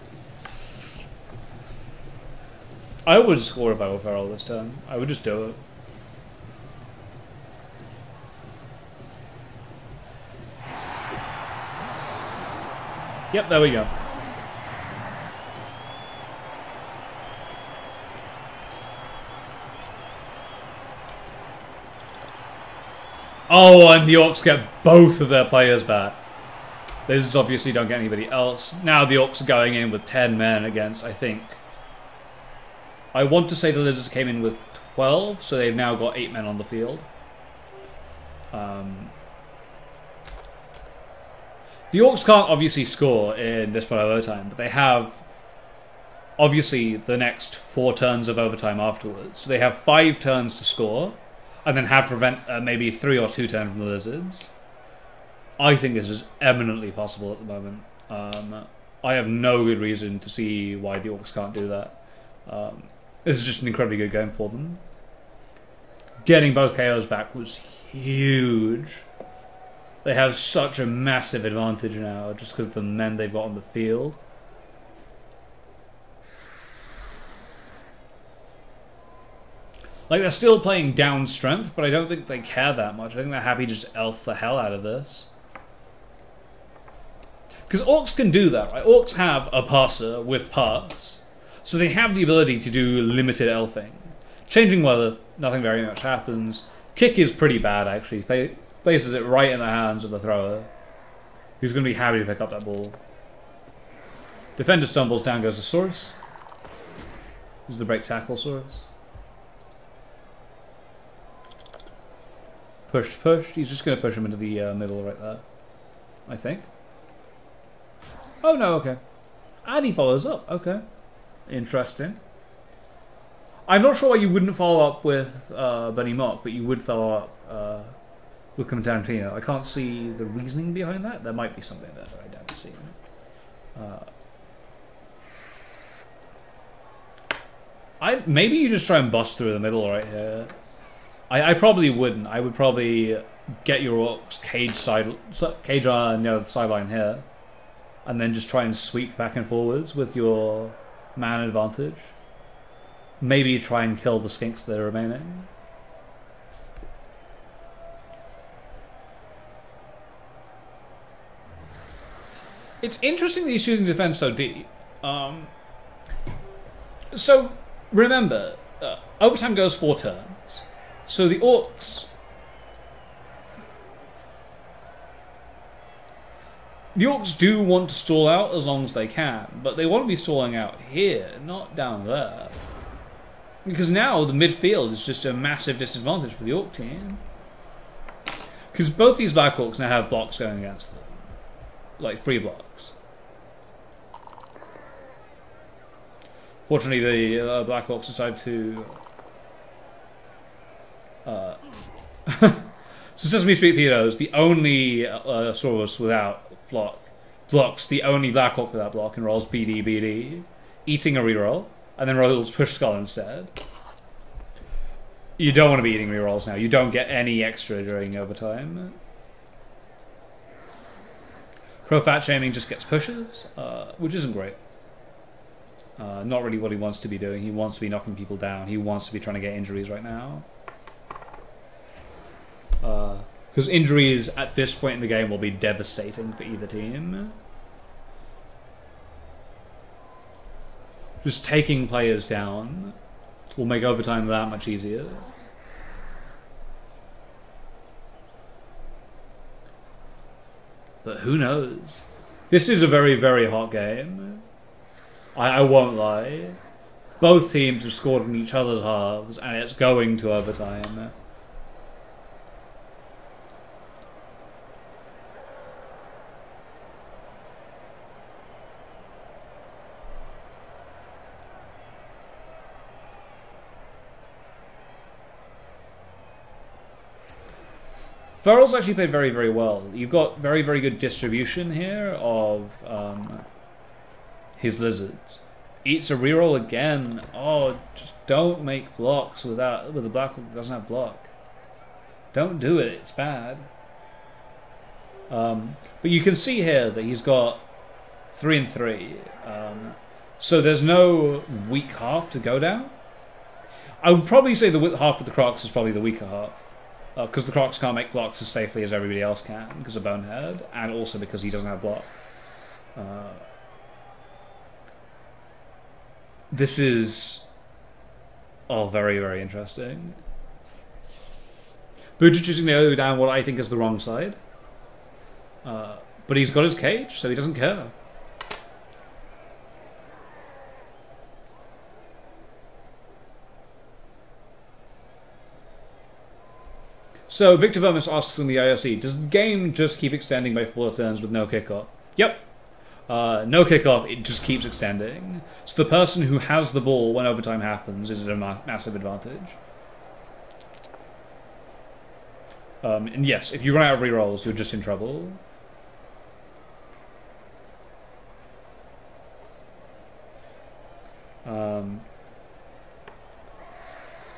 I would score if I were Furril this turn. I would just do it. Yep, there we go. Oh, and the Orcs get both of their players back. They just obviously don't get anybody else. Now the Orcs are going in with 10 men against, I think... I want to say the Lizards came in with 12, so they've now got 8 men on the field. The Orcs can't obviously score in this part of overtime, but they have obviously the next 4 turns of overtime afterwards. So they have 5 turns to score, and then have to prevent maybe 3 or 2 turns from the Lizards. I think this is eminently possible at the moment. I have no good reason to see why the Orcs can't do that. This is just an incredibly good game for them. Getting both KOs back was huge. They have such a massive advantage now just because of the men they've got on the field. Like, they're still playing down strength, but I don't think they care that much. I think they're happy to just elf the hell out of this. Because Orcs can do that, right? Orcs have a passer with pass, so they have the ability to do limited elfing. Changing weather, nothing very much happens. Kick is pretty bad, actually. He places it right in the hands of the thrower, who's going to be happy to pick up that ball. Defender stumbles, down goes the Saurus. Who's the break tackle Saurus. Pushed, pushed. He's just going to push him into the middle right there, I think. Oh no, okay. And he follows up, okay. Interesting. I'm not sure why you wouldn't follow up with Bunny Mock, but you would follow up with Tarantino. I can't see the reasoning behind that. There might be something there that I don't see. Maybe you just try and bust through the middle right here. I probably wouldn't. I would probably get your Orcs cage on the sideline here, and then just try and sweep back and forwards with your man advantage. Maybe try and kill the skinks that are remaining. It's interesting that he's choosing defense so deep. So remember, overtime goes 4 turns. So the Orcs... The Orcs do want to stall out as long as they can, but they want to be stalling out here, not down there. Because now the midfield is just a massive disadvantage for the Orc team. Because both these Black Orcs now have blocks going against them. Like, free blocks. Fortunately, the Black Orcs decide to... So Sesame Street Pedos, the only Saurus without blocks the only Black Orc without block, and rolls BD BD, eating a reroll, and then rolls Push Skull instead. You don't want to be eating rerolls now. You don't get any extra during overtime. Pro Fat Shaming just gets pushes, which isn't great. Not really what he wants to be doing. He wants to be knocking people down. He wants to be trying to get injuries right now. Because injuries at this point in the game will be devastating for either team. Just taking players down will make overtime that much easier. But who knows? This is a very, very hot game. I won't lie. Both teams have scored in each other's halves, and it's going to overtime. Furril's actually played very, very well. You've got very, very good distribution here of his Lizards. Eats a reroll again. Oh, just don't make blocks with a Black Orc that doesn't have block. Don't do it. It's bad. But you can see here that he's got 3 and 3. So there's no weak half to go down. I would probably say the half of the Crocs is probably the weaker half. Because the Crocs can't make blocks as safely as everybody else can because of Bonehead, and also because he doesn't have block. This is very, very interesting. Bootcha choosing to go down what I think is the wrong side. But he's got his cage, so he doesn't care. So, Victor Vermis asks in the IRC, does the game just keep extending by 4 turns with no kickoff? Yep. No kickoff, it just keeps extending. So the person who has the ball when overtime happens is at a massive advantage. And yes, if you run out of rerolls, you're just in trouble.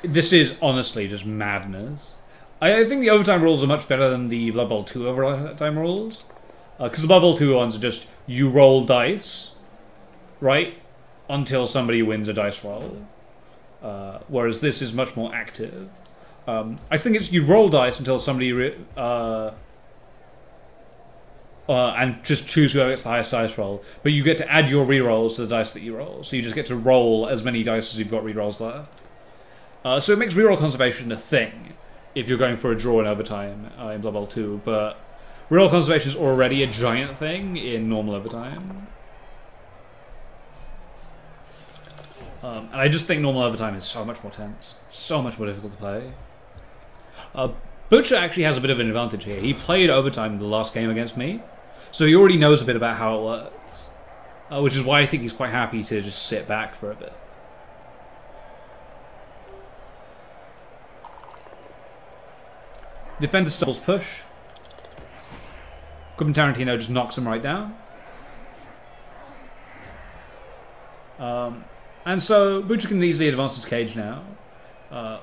This is honestly just madness. I think the overtime rules are much better than the Blood Bowl 2 overtime rules. Because the Blood Bowl 2 ones are just, you roll dice, right? Until somebody wins a dice roll. Whereas this is much more active. I think it's you roll dice until somebody... and just choose whoever gets the highest dice roll. But you get to add your rerolls to the dice that you roll. So you just get to roll as many dice as you've got rerolls left. So it makes reroll conservation a thing if you're going for a draw in overtime in Blood Bowl 2, but reroll conservation is already a giant thing in normal overtime. And I just think normal overtime is so much more tense, so much more difficult to play. Bootcha actually has a bit of an advantage here. He played overtime in the last game against me, so he already knows a bit about how it works, which is why I think he's quite happy to just sit back for a bit. Defender stumbles push. Quentin Tarantino just knocks him right down. And so Bootcha can easily advance his cage now.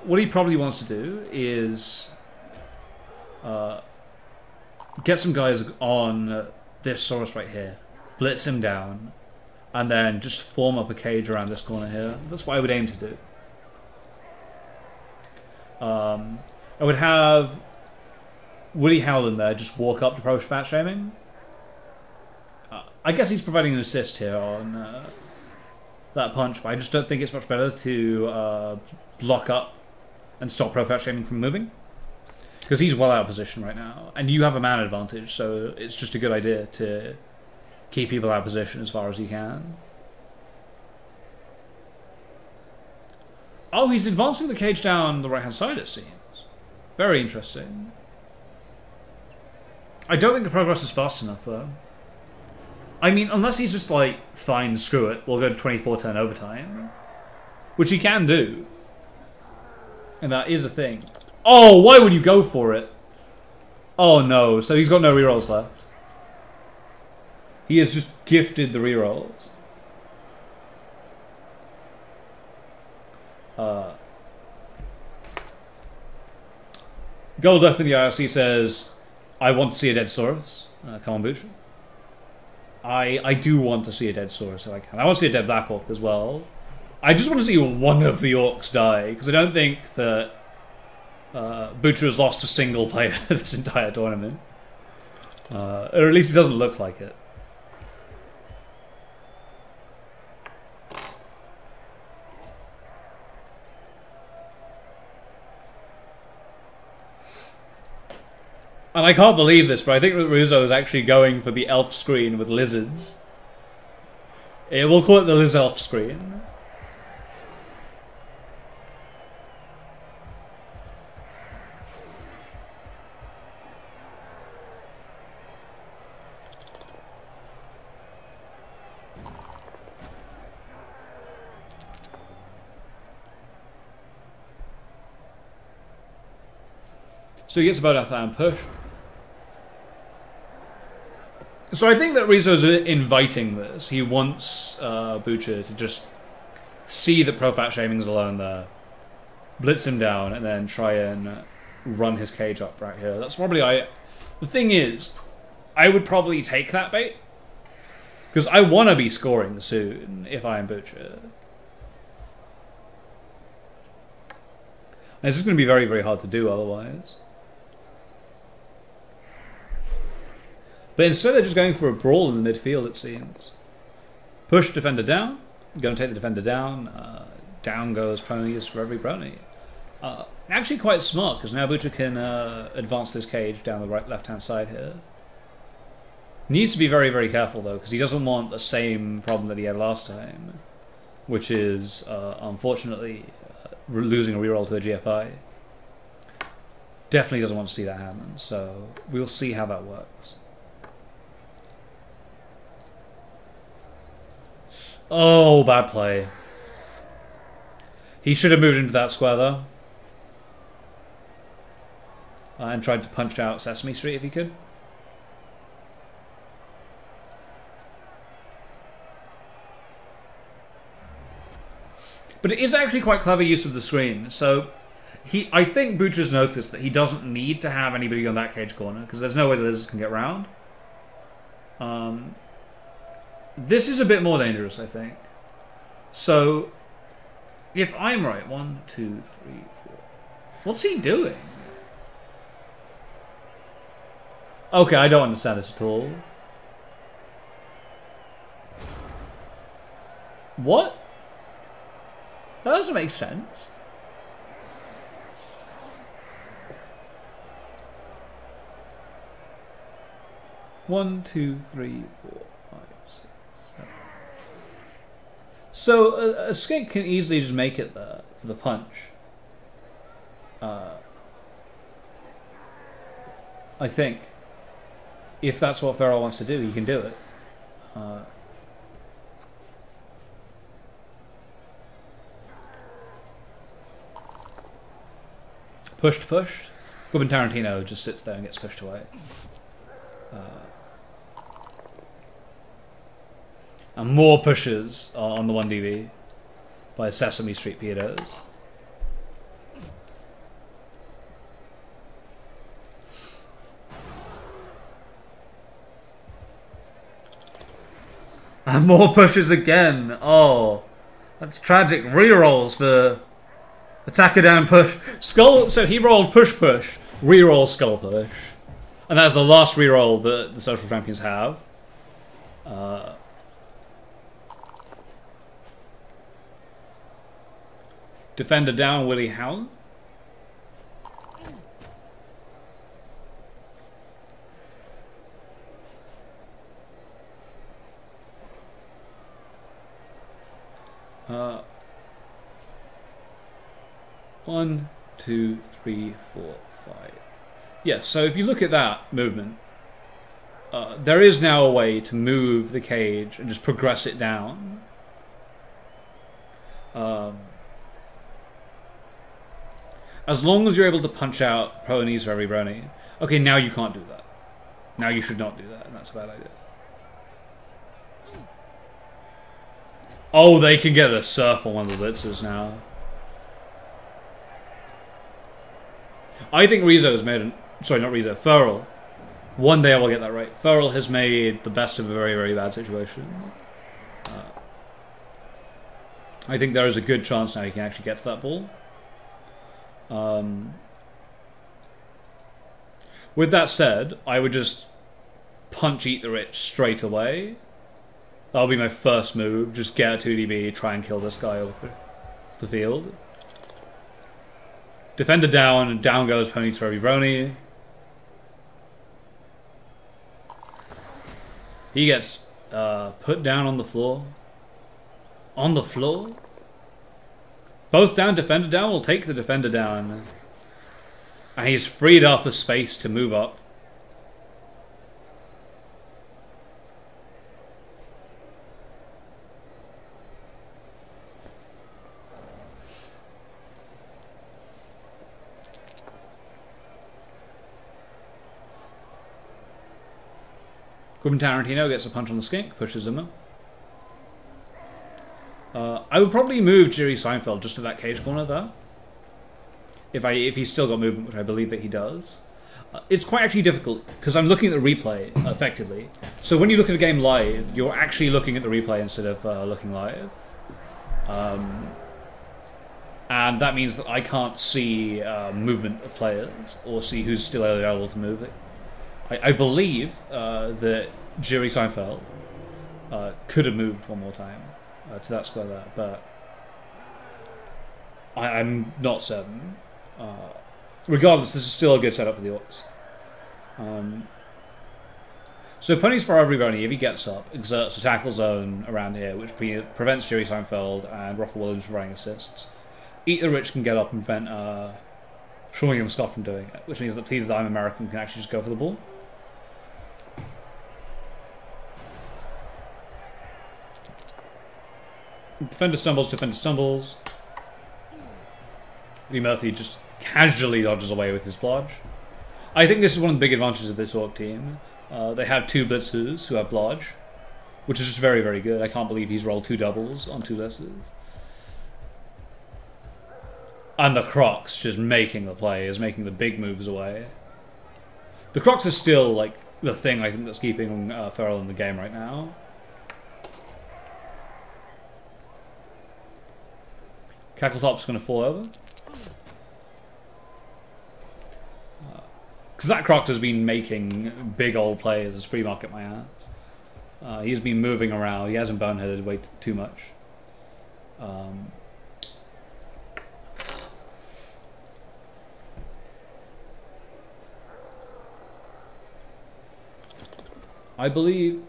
What he probably wants to do is get some guys on this Saurus right here, blitz him down, and then just form up a cage around this corner here. That's what I would aim to do. I would have Woody Howland there just walk up to pro fat shaming. I guess he's providing an assist here on that punch, but I just don't think it's much better to block up and stop pro fat shaming from moving, because he's well out of position right now, and you have a man advantage, so it's just a good idea to keep people out of position as far as you can. Oh, he's advancing the cage down the right hand side, it seems. Very interesting. I don't think the progress is fast enough, though. I mean, unless he's just like, fine, screw it, we'll go to 24-turn overtime. Which he can do. And that is a thing. Oh, why would you go for it? Oh no, so he's got no rerolls left. He has just gifted the rerolls. Gold up in the IRC says, I want to see a dead Saurus. Come on, Bootcha. I do want to see a dead Saurus if I can. I want to see a dead Black Orc as well. I just want to see one of the Orcs die, because I don't think that Bootcha has lost a single player this entire tournament. Or at least it doesn't look like it. And I can't believe this, but I think that Riso is actually going for the elf screen with lizards. We'll call it the Liz Elf screen. So he gets about a and push. So I think that Riso's inviting this. He wants Bootcha to just see that pro-fat shaming's alone there, blitz him down, and then try and run his cage up right here. That's probably the thing is, I would probably take that bait, because I want to be scoring soon if I am Bootcha. And it's just going to be very, very hard to do otherwise. But instead they're just going for a brawl in the midfield, it seems. Push defender down. Going to take the defender down. Down goes Bronies for every Brony. Actually quite smart, because now Bootcha can advance this cage down the left-hand side here. Needs to be very, very careful, though, because he doesn't want the same problem that he had last time, which is, unfortunately, losing a reroll to a GFI. Definitely doesn't want to see that happen, so we'll see how that works. Oh, bad play. He should have moved into that square, though. And tried to punch out Sesame Street if he could. But it is actually quite clever use of the screen. So, I think Bootcha's noticed that he doesn't need to have anybody on that cage corner, because there's no way the lizards can get round. This is a bit more dangerous, I think. So, if I'm right, 1, 2, 3, 4. What's he doing? Okay, I don't understand this at all. What? That doesn't make sense. One, two, three, 4, 5, 6, 7. So a skink can easily just make it there for the punch. I think. If that's what Furril wants to do, he can do it. Pushed. Goobin Tarantino just sits there and gets pushed away. And more pushes on the 1DV by Sesame Street Pedos. And more pushes again. Oh, that's tragic. Rerolls for attacker down push. Skull. So he rolled push, reroll skull push, and that's the last reroll that the social champions have. Defender down, Willie Howland. One, 2, 3, 4, 5. Yes, so if you look at that movement, there is now a way to move the cage and just progress it down. As long as you're able to punch out Bronies for every Brony. Okay, now you can't do that. Now you should not do that, and that's a bad idea. Oh, they can get a surf on one of the blitzers now. I think Riso has made sorry, not Riso, Furril. One day I will get that right. Furril has made the best of a very, very bad situation. I think there is a good chance now he can actually get to that ball. With that said, I would just punch Eat the Rich straight away. That'll be my first move. Just get a 2DB, try and kill this guy off the field. Defender down, and down goes Ponies for every Brony. He gets put down on the floor. On the floor? Both down, defender down. We'll take the defender down. And he's freed up a space to move up. Goobin Tarantino gets a punch on the skink, pushes him up. I would probably move Jerry Seinfeld just to that cage corner there. If he's still got movement, which I believe that he does. It's quite actually difficult, because I'm looking at the replay, effectively. So when you look at a game live, you're actually looking at the replay instead of looking live. And that means that I can't see movement of players or see who's still available to move it. I believe that Jerry Seinfeld could have moved one more time to that square there, but I'm not certain. Regardless, this is still a good setup for the Orcs. So Pony's for every brony, if he gets up, exerts a tackle zone around here, which prevents Jerry Seinfeld and Ruffle Williams from running assists. Eat the Rich can get up and prevent Sean William Scott from doing it, which means that Please the I'm American can actually just go for the ball. Defender stumbles. Lee Murphy just casually dodges away with his blodge. I think this is one of the big advantages of this Orc team. They have 2 blitzers who have blodge, which is just very, very good. I can't believe he's rolled 2 doubles on 2 blitzers. And the Crocs just making the plays, making the big moves away. The Crocs are still like the thing I think that's keeping Furril in the game right now. Cackletop's going to fall over. Because that Croc has been making big old plays as free market my ass. He's been moving around. He hasn't boneheaded way too much. I believe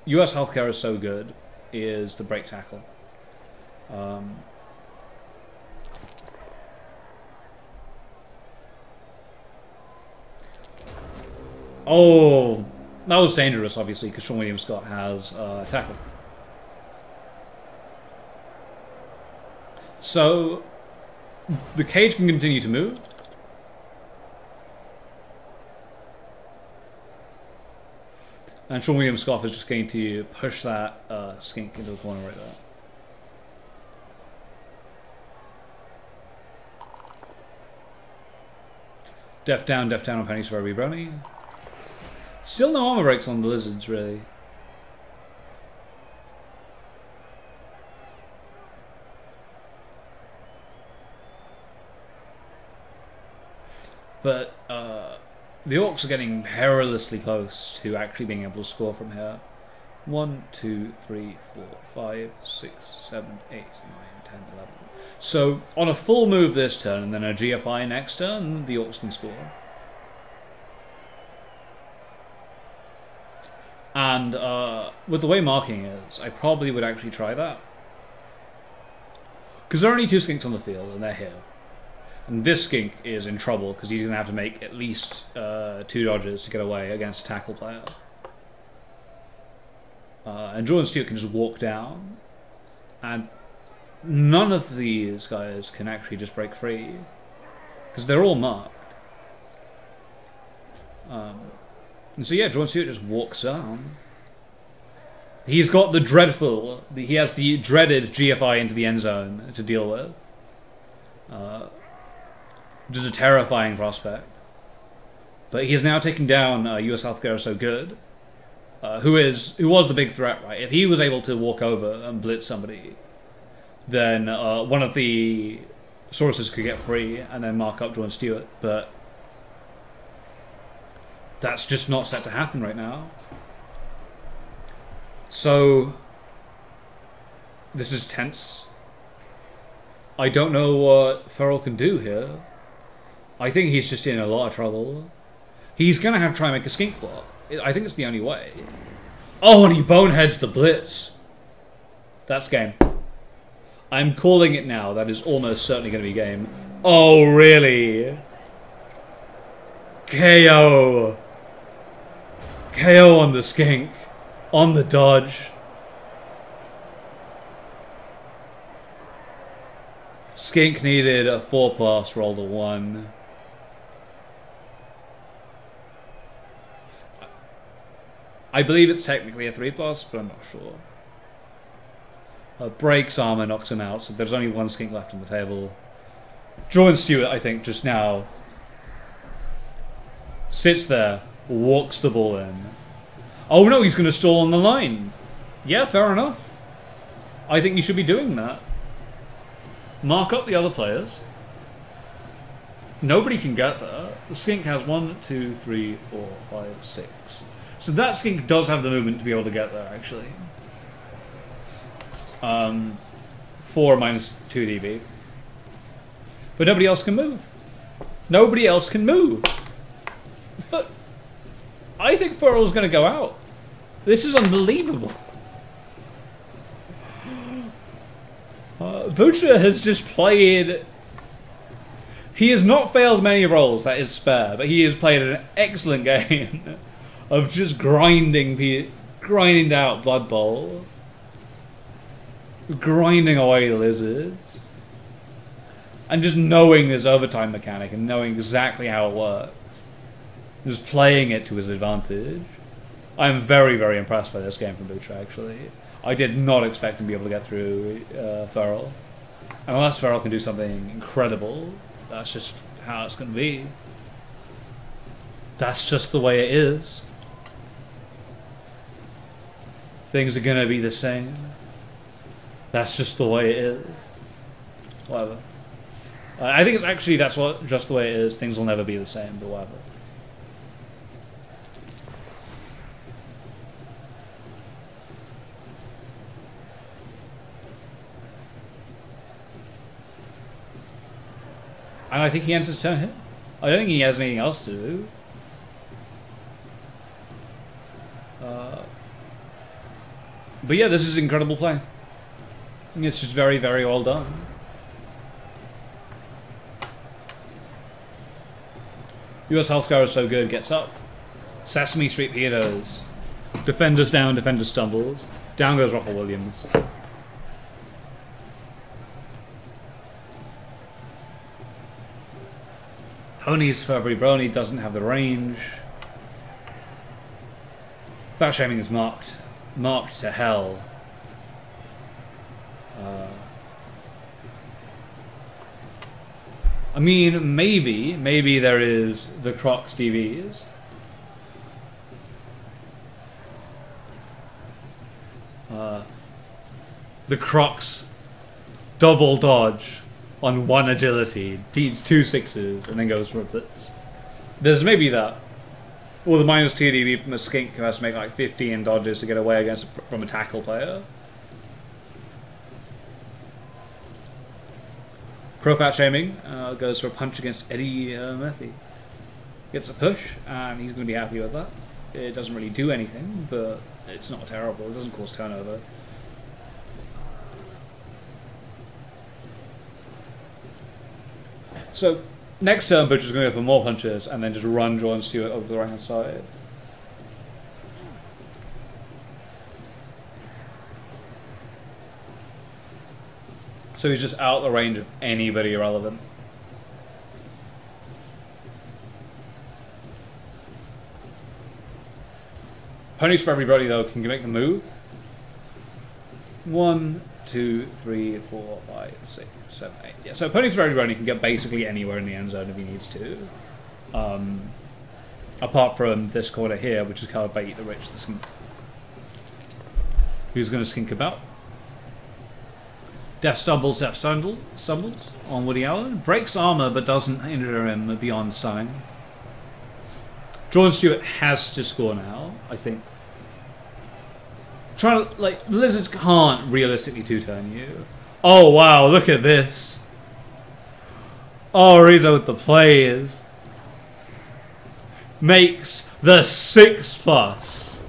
US healthcare is so good is the break tackle. Oh, that was dangerous, obviously, because Sean William Scott has tackle. So the cage can continue to move. And Sean William Scott is just going to push that skink into the corner right there. Def down on pennies for every brony. Still no armor breaks on the lizards, really. But the Orcs are getting perilously close to actually being able to score from here. 1, 2, 3, 4, 5, 6, 7, 8, 9, 10, 11. So on a full move this turn and then a GFI next turn, the Orcs can score. And with the way marking is, I probably would actually try that. Because there are only 2 skinks on the field and they're here. And this skink is in trouble because he's going to have to make at least 2 dodges to get away against a tackle player. And Jordan Stewart can just walk down. And none of these guys can actually just break free. Because they're all marked. And so yeah, Jordan Stewart just walks down. He's got the dreadful... He has the dreaded GFI into the end zone to deal with. Which is a terrifying prospect. But he has now taken down US Healthcare So Good, who was the big threat, right? If he was able to walk over and blitz somebody, then one of the sources could get free and then mark up Jordan Stewart, but that's just not set to happen right now. So this is tense. I don't know what Furril can do here. I think he's just in a lot of trouble. He's going to have to try and make a skink block. I think it's the only way. Oh, and he boneheads the blitz. That's game. I'm calling it now. That is almost certainly going to be game. Oh, really? KO. KO on the skink. On the dodge. Skink needed a 4+, rolled a 1. I believe it's technically a 3+, but I'm not sure. Breaks armor, knocks him out, so there's only 1 skink left on the table. Jordan Stewart, I think, just now sits there, walks the ball in. Oh no, he's going to stall on the line. Yeah, fair enough. I think you should be doing that. mark up the other players. Nobody can get there. The skink has 1, 2, 3, 4, 5, 6. So that skink does have the movement to be able to get there, actually. 4 minus 2 dB. But nobody else can move. Nobody else can move. I think Furril's going to go out. This is unbelievable. Bootcha has just played... He has not failed many roles, that is fair, but he has played an excellent game of just grinding out Blood Bowl. Grinding away lizards. And just knowing this overtime mechanic and knowing exactly how it works. Just playing it to his advantage. I'm very, very impressed by this game from Bootcha, actually. I did not expect him to be able to get through Furril. Unless Furril can do something incredible, that's just how it's going to be. That's just the way it is. Things are going to be the same. That's just the way it is. Whatever. I think it's actually just the way it is. Things will never be the same, but whatever. And I think he ends his turn here. I don't think he has anything else to do. But yeah, this is incredible play. It's just very, very well done. US Healthcare is so good, gets up. Sesame Street Heroes. Defenders down, defender stumbles. Down goes Ruffle Williams. Ponies for every brony doesn't have the range. Fat Shaming is marked to hell. I mean, maybe there is the Crocs DVs. The Crocs double dodge on 1 agility, deeds 2 6s, and then goes for a blitz. There's maybe that. Or the minus 2 DB from a skink who has to make like 15 dodges to get away from a tackle player. Pro Fat Shaming goes for a punch against Eddie Murphy. Gets a push, and he's going to be happy with that. It doesn't really do anything, but it's not terrible. It doesn't cause turnover. So, next turn, Butcher's going to go for more punches, and then just run Jordan Stewart over the right-hand side. So he's just out of the range of anybody irrelevant. Ponies for everybody, though, can make the move. 1, 2, 3, 4, 5, 6, 7, 8. Yeah, so Ponies for everybody can get basically anywhere in the end zone if he needs to. Apart from this corner here, which is covered by Eat the Rich, the skink. Who's going to skink about? Death stumbles on Woody Allen. Breaks armor, but doesn't injure him beyond stunning. Jordan Stewart has to score now, I think. The Lizards can't realistically two-turn you. Oh, wow, look at this. Oh, Riso with the plays. Makes the 6+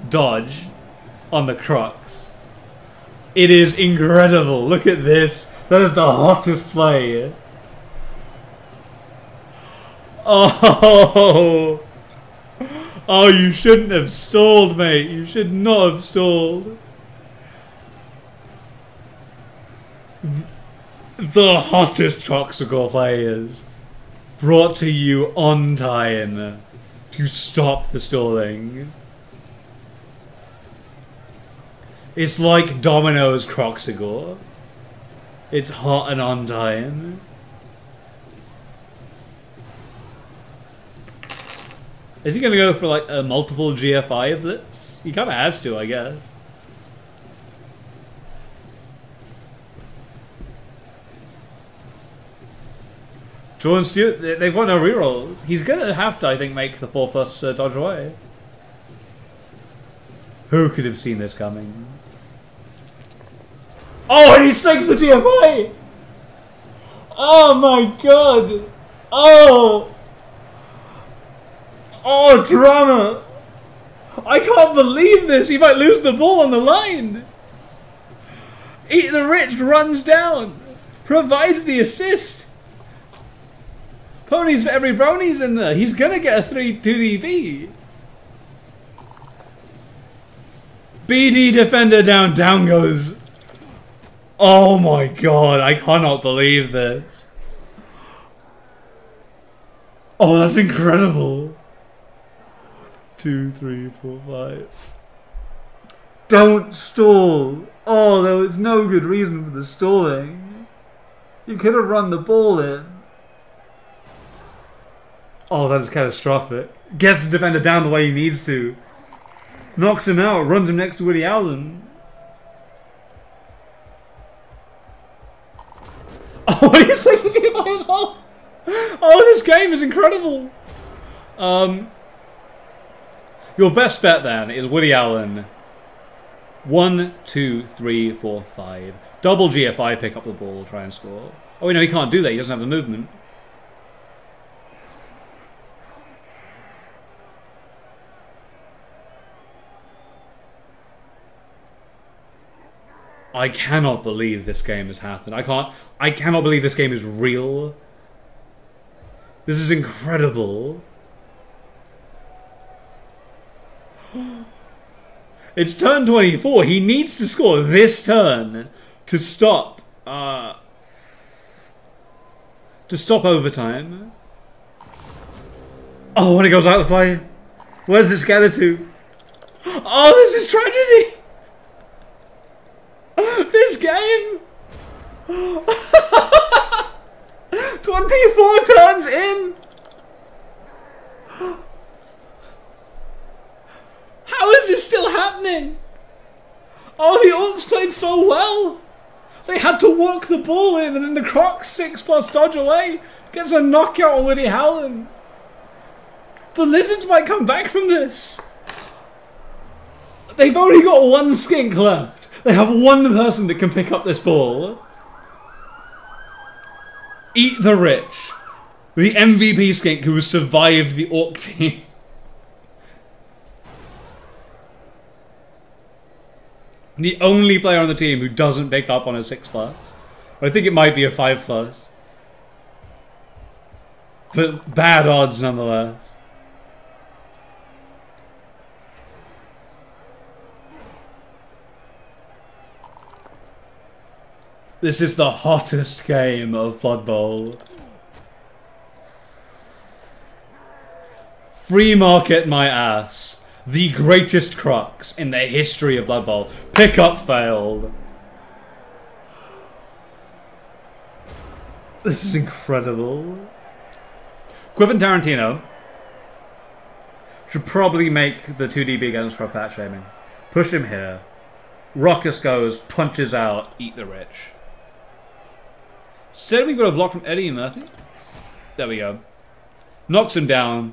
dodge on the Crocs. It is incredible. Look at this. That is the hottest play. Oh. Oh, you shouldn't have stalled, mate. You should not have stalled. The hottest Troxicor players brought to you on time to stop the stalling. It's like Domino's Croxigor. It's hot and on time. Is he gonna go for like a multiple GFI blitz? He kinda has to, I guess. Jordan Stewart, they've got no rerolls. He's gonna have to, I think, make the 4+ dodge away. Who could have seen this coming? Oh, and he stakes the GFI! Oh my god! Oh! Oh, drama! I can't believe this! He might lose the ball on the line! Eat the Rich runs down! Provides the assist! Ponies for every brownies in there! He's gonna get a 3-2 DB! BD defender down, down goes! Oh my god, I cannot believe this! Oh, that's incredible! 2, 3, 4, 5. Don't stall! Oh, there was no good reason for the stalling. You could have run the ball in. Oh, that is catastrophic. Gets the defender down the way he needs to. Knocks him out, runs him next to Woody Allen. Oh, and he's 62 by as well! Oh, this game is incredible! Your best bet then is Woody Allen. 1, 2, 3, 4, 5. Double GFI, pick up the ball, try and score. Oh, no, he can't do that. He doesn't have the movement. I cannot believe this game has happened. I cannot believe this game is real. This is incredible. It's turn 24. He needs to score this turn to stop overtime. Oh, and it goes out of the play. Where's it scattered to? Oh, this is tragedy. This game. 24 turns in. How is this still happening? Oh, the Orcs played so well. They had to walk the ball in, and then the Crocs 6+ dodge away gets a knockout on Woody Howland. The Lizards might come back from this. They've only got one skink left. They have one person that can pick up this ball. Eat the Rich. The MVP skink who has survived the Orc team. The only player on the team who doesn't pick up on a 6+. I think it might be a 5+. But bad odds nonetheless. This is the hottest game of Blood Bowl. Free market my ass. The greatest crux in the history of Blood Bowl. Pickup failed. This is incredible. Quentin Tarantino should probably make the 2DB guns for fat shaming. Push him here. Ruckus goes, punches out, eat the Rich. Said we got a block from Eddie Murphy. There we go. Knocks him down.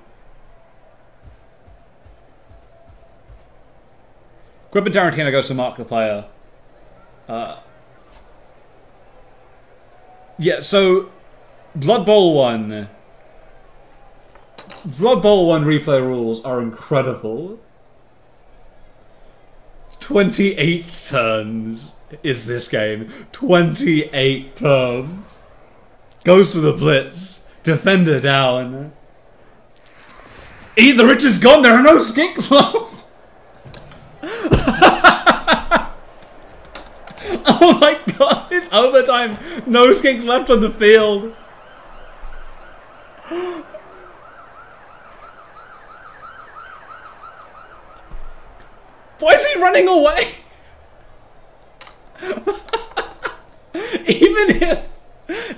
Quentin Tarantino goes to mark the player. Yeah, so Blood Bowl 1 replay rules are incredible. 28 turns is this game. 28 turns. Goes for the blitz. Defender down. Eat the Rich is gone. There are no skinks left. Oh my god, it's overtime. No skinks left on the field. Why is he running away?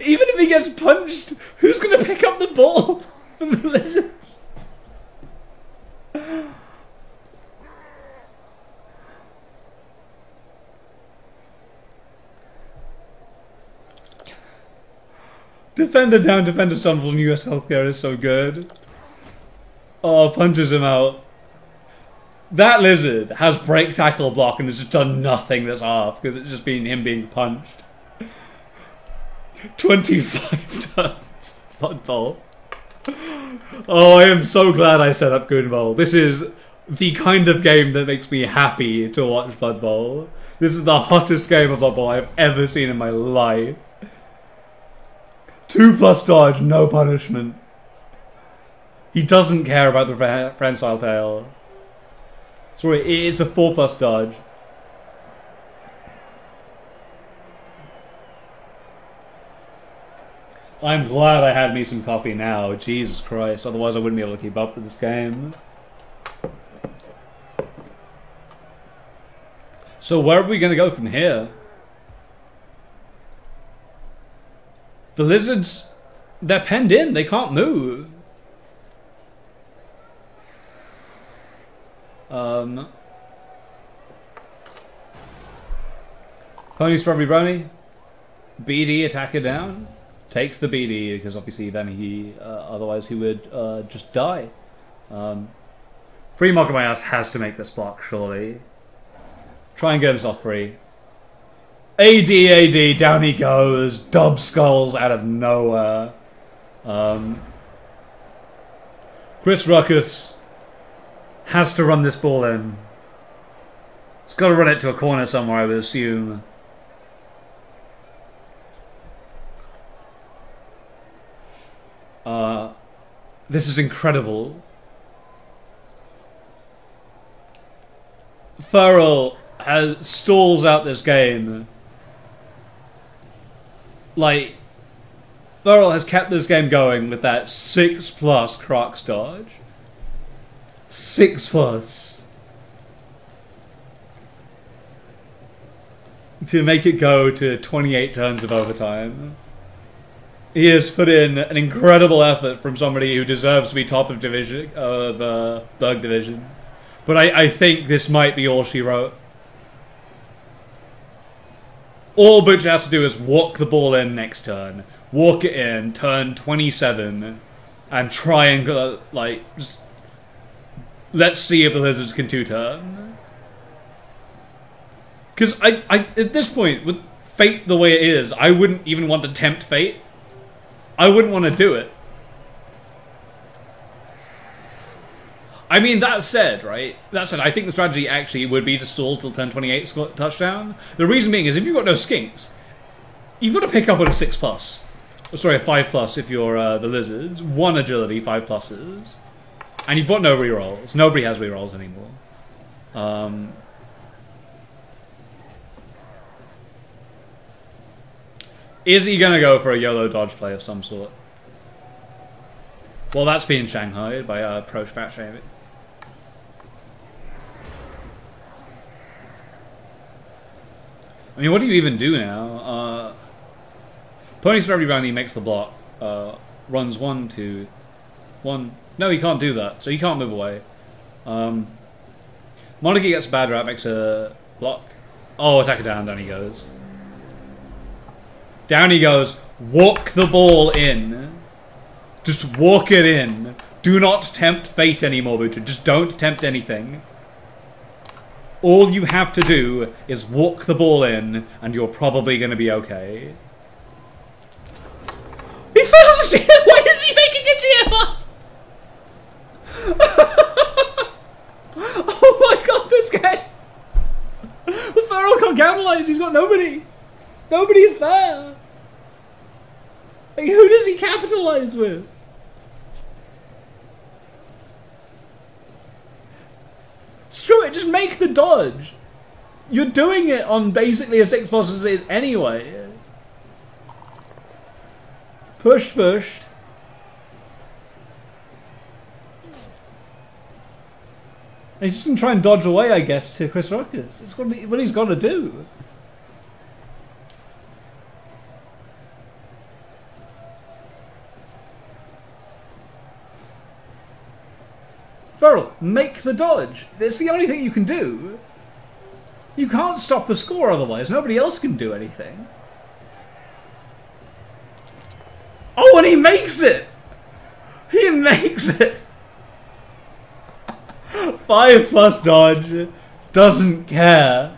Even if he gets punched, who's gonna pick up the ball from the Lizards? Defender down, defender stumbles, and US healthcare is so good. Oh, punches him out. That lizard has break, tackle, block, and has just done nothing this half because it's just been him being punched. 25 turns. Blood Bowl. Oh, I am so glad I set up Goonbowl. This is the kind of game that makes me happy to watch Blood Bowl. This is the hottest game of Blood Bowl I've ever seen in my life. 2+ dodge, no punishment. He doesn't care about the prehensile tail. Sorry, it's a 4+ dodge. I'm glad I had me some coffee now. Jesus Christ, otherwise I wouldn't be able to keep up with this game. So where are we going to go from here? The lizards, they're penned in. They can't move. Ponies for every brony. BD attacker down. Takes the BD because obviously then he, otherwise he would just die. Free Mock my ass has to make this block, surely. Try and get himself free. AD, down he goes. Dub skulls out of nowhere. Chris Ruckus has to run this ball in. He's got to run it to a corner somewhere, I would assume. This is incredible. Furril stalls out this game. Like, Furril has kept this game going with that 6+ Crocs dodge. 6+. To make it go to 28 turns of overtime. He has put in an incredible effort from somebody who deserves to be top of division of Berg division. But I think this might be all she wrote. All Bootcha has to do is walk the ball in next turn. Walk it in, turn 27, and try and, like, just... Let's see if the lizards can 2-turn. Because at this point, with Fate the way it is, I wouldn't even want to tempt Fate. I wouldn't want to do it. I mean, that said, right? That said, I think the strategy actually would be to stall till turn 28 touchdown. The reason being is if you've got no skinks, you've got to pick up on a 6+. Oh, sorry, a 5+ if you're the lizards. 1 agility, 5+. And you've got no rerolls. Nobody has rerolls anymore. Is he going to go for a YOLO dodge play of some sort? Well, that's being shanghaied by Pro Fat Shaming. I mean, what do you even do now? Ponies for every round he makes the block. Runs 1, 2, 1. No, he can't do that, so he can't move away. Monarchy gets a bad rap, makes a block. Oh, attacker down, down he goes. Down he goes. Walk the ball in. Just walk it in. Do not tempt Fate anymore, Bootcha. Just don't tempt anything. All you have to do is walk the ball in, and you're probably going to be okay. He fails a GF! Why is he making a GFR? Oh my god, this guy! The Furril can't capitalize, he's got nobody! Nobody's there! Like, who does he capitalize with? Screw it, just make the dodge! You're doing it on basically a 6+ as it is anyway. Pushed. And he's just going to try and dodge away, I guess, to Chris Ruckus. It's what he's got to do. Furril, make the dodge. It's the only thing you can do. You can't stop the score otherwise. Nobody else can do anything. Oh, and he makes it! He makes it! 5+ dodge. Doesn't care.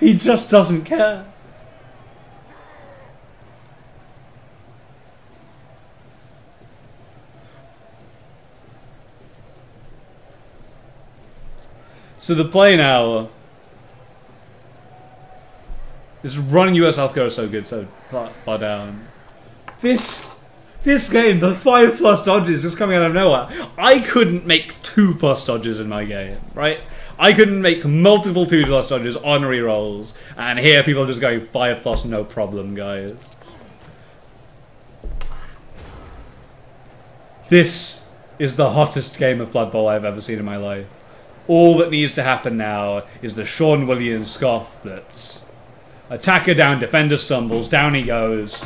He just doesn't care. So the play now is running US South Korea so good, so far down. This game, the 5+ dodges just coming out of nowhere. I couldn't make 2+ dodges in my game, right? I couldn't make multiple 2+ dodges on rerolls, and here people are just going 5+, no problem, guys. This is the hottest game of Blood Bowl I've ever seen in my life. All that needs to happen now is the Sean Williams scoff blitz. Attacker down, defender stumbles, down he goes.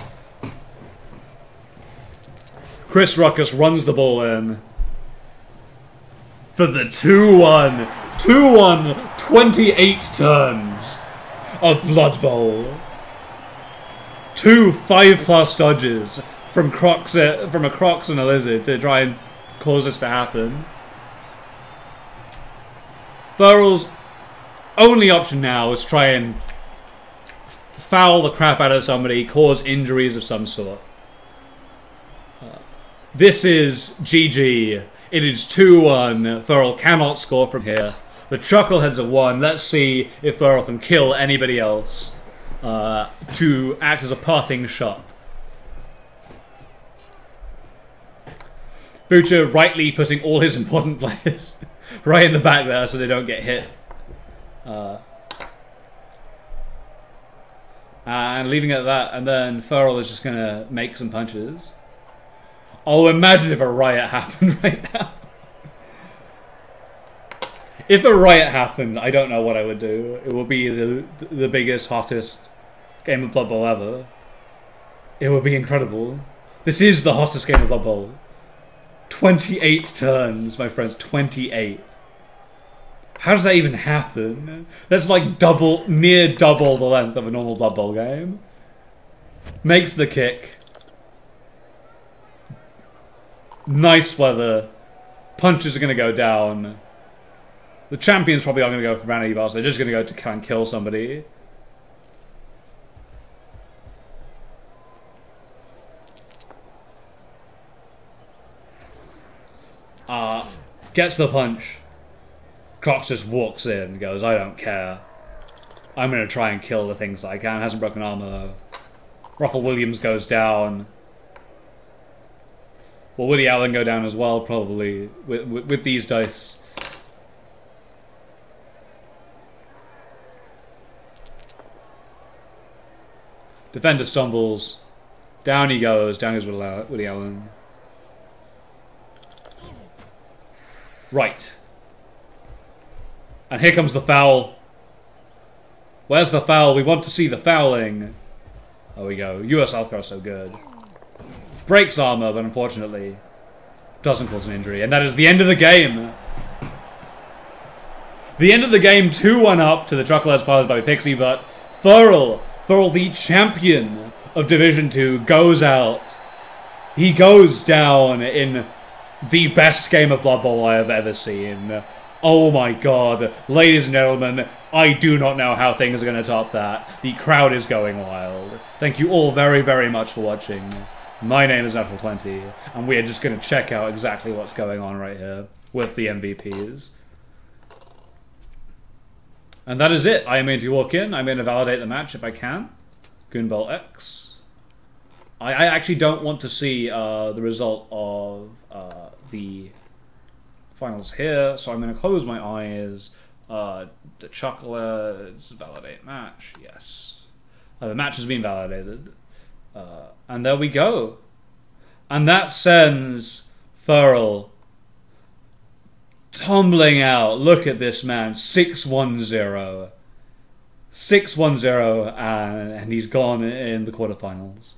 Chris Ruckus runs the ball in for the 2-1. 2-1, 28 turns of Blood Bowl. 2 5+ dodges from a Crocs and a Lizard to try and cause this to happen. Furril's only option now is try and foul the crap out of somebody, cause injuries of some sort. This is GG. It is 2-1. Furril cannot score from here. The Chuckle'eds have won. Let's see if Furril can kill anybody else to act as a parting shot. Bootcha rightly putting all his important players right in the back there so they don't get hit. And leaving it at that, and then Furril is just going to make some punches. Oh, imagine if a riot happened right now. If a riot happened, I don't know what I would do. It would be the biggest, hottest game of Blood Bowl ever. It would be incredible. This is the hottest game of Blood Bowl. 28 turns, my friends. 28. How does that even happen? That's like near double the length of a normal Blood Bowl game. Makes the kick. Nice weather. Punches are going to go down. The champions probably aren't going to go for vanity bars. They're just going to go to try and kill somebody. Gets the punch. Crocs just walks in and goes, I don't care. I'm going to try and kill the things I can. Hasn't broken armor though. Ruffle Williams goes down. Will Woody Allen go down as well? Probably. With these dice. Defender stumbles. Down he goes. Down goes Woody Allen. Right. And here comes the foul. Where's the foul? We want to see the fouling. There we go. US Southcross so good. Breaks armor, but unfortunately doesn't cause an injury. And that is the end of the game. The end of the game, 2-1 up to the Chuckle'eds piloted by Pixie, but Furril, the champion of Division 2, goes out. He goes down in the best game of Blood Bowl I have ever seen. Oh my god. Ladies and gentlemen, I do not know how things are going to top that. The crowd is going wild. Thank you all very, very much for watching. My name is Natural20, and we are just going to check out exactly what's going on right here with the MVPs. And that is it. I am going to walk in. I'm going to validate the match if I can. Goonbowl X. I actually don't want to see the result of the finals here, so I'm going to close my eyes. The Chuckle'eds, validate match. Yes. The match has been validated. And there we go. And that sends Furril tumbling out. Look at this man. 6-1-0. 6-1-0, and he's gone in the quarterfinals.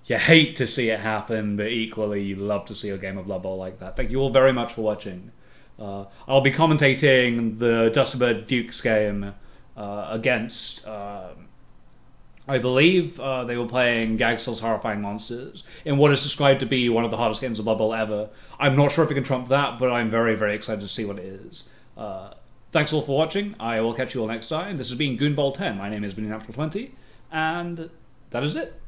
You hate to see it happen, but equally you love to see a game of Blood Bowl like that. Thank you all very much for watching. I'll be commentating the Dustbird Dukes game against I believe they were playing Gagsel's Horrifying Monsters in what is described to be one of the hardest games of Blood Bowl ever. I'm not sure if it can trump that, but I'm very, very excited to see what it is. Thanks all for watching. I will catch you all next time. This has been Goonbowl 10. My name is BennyNatural20, and that is it.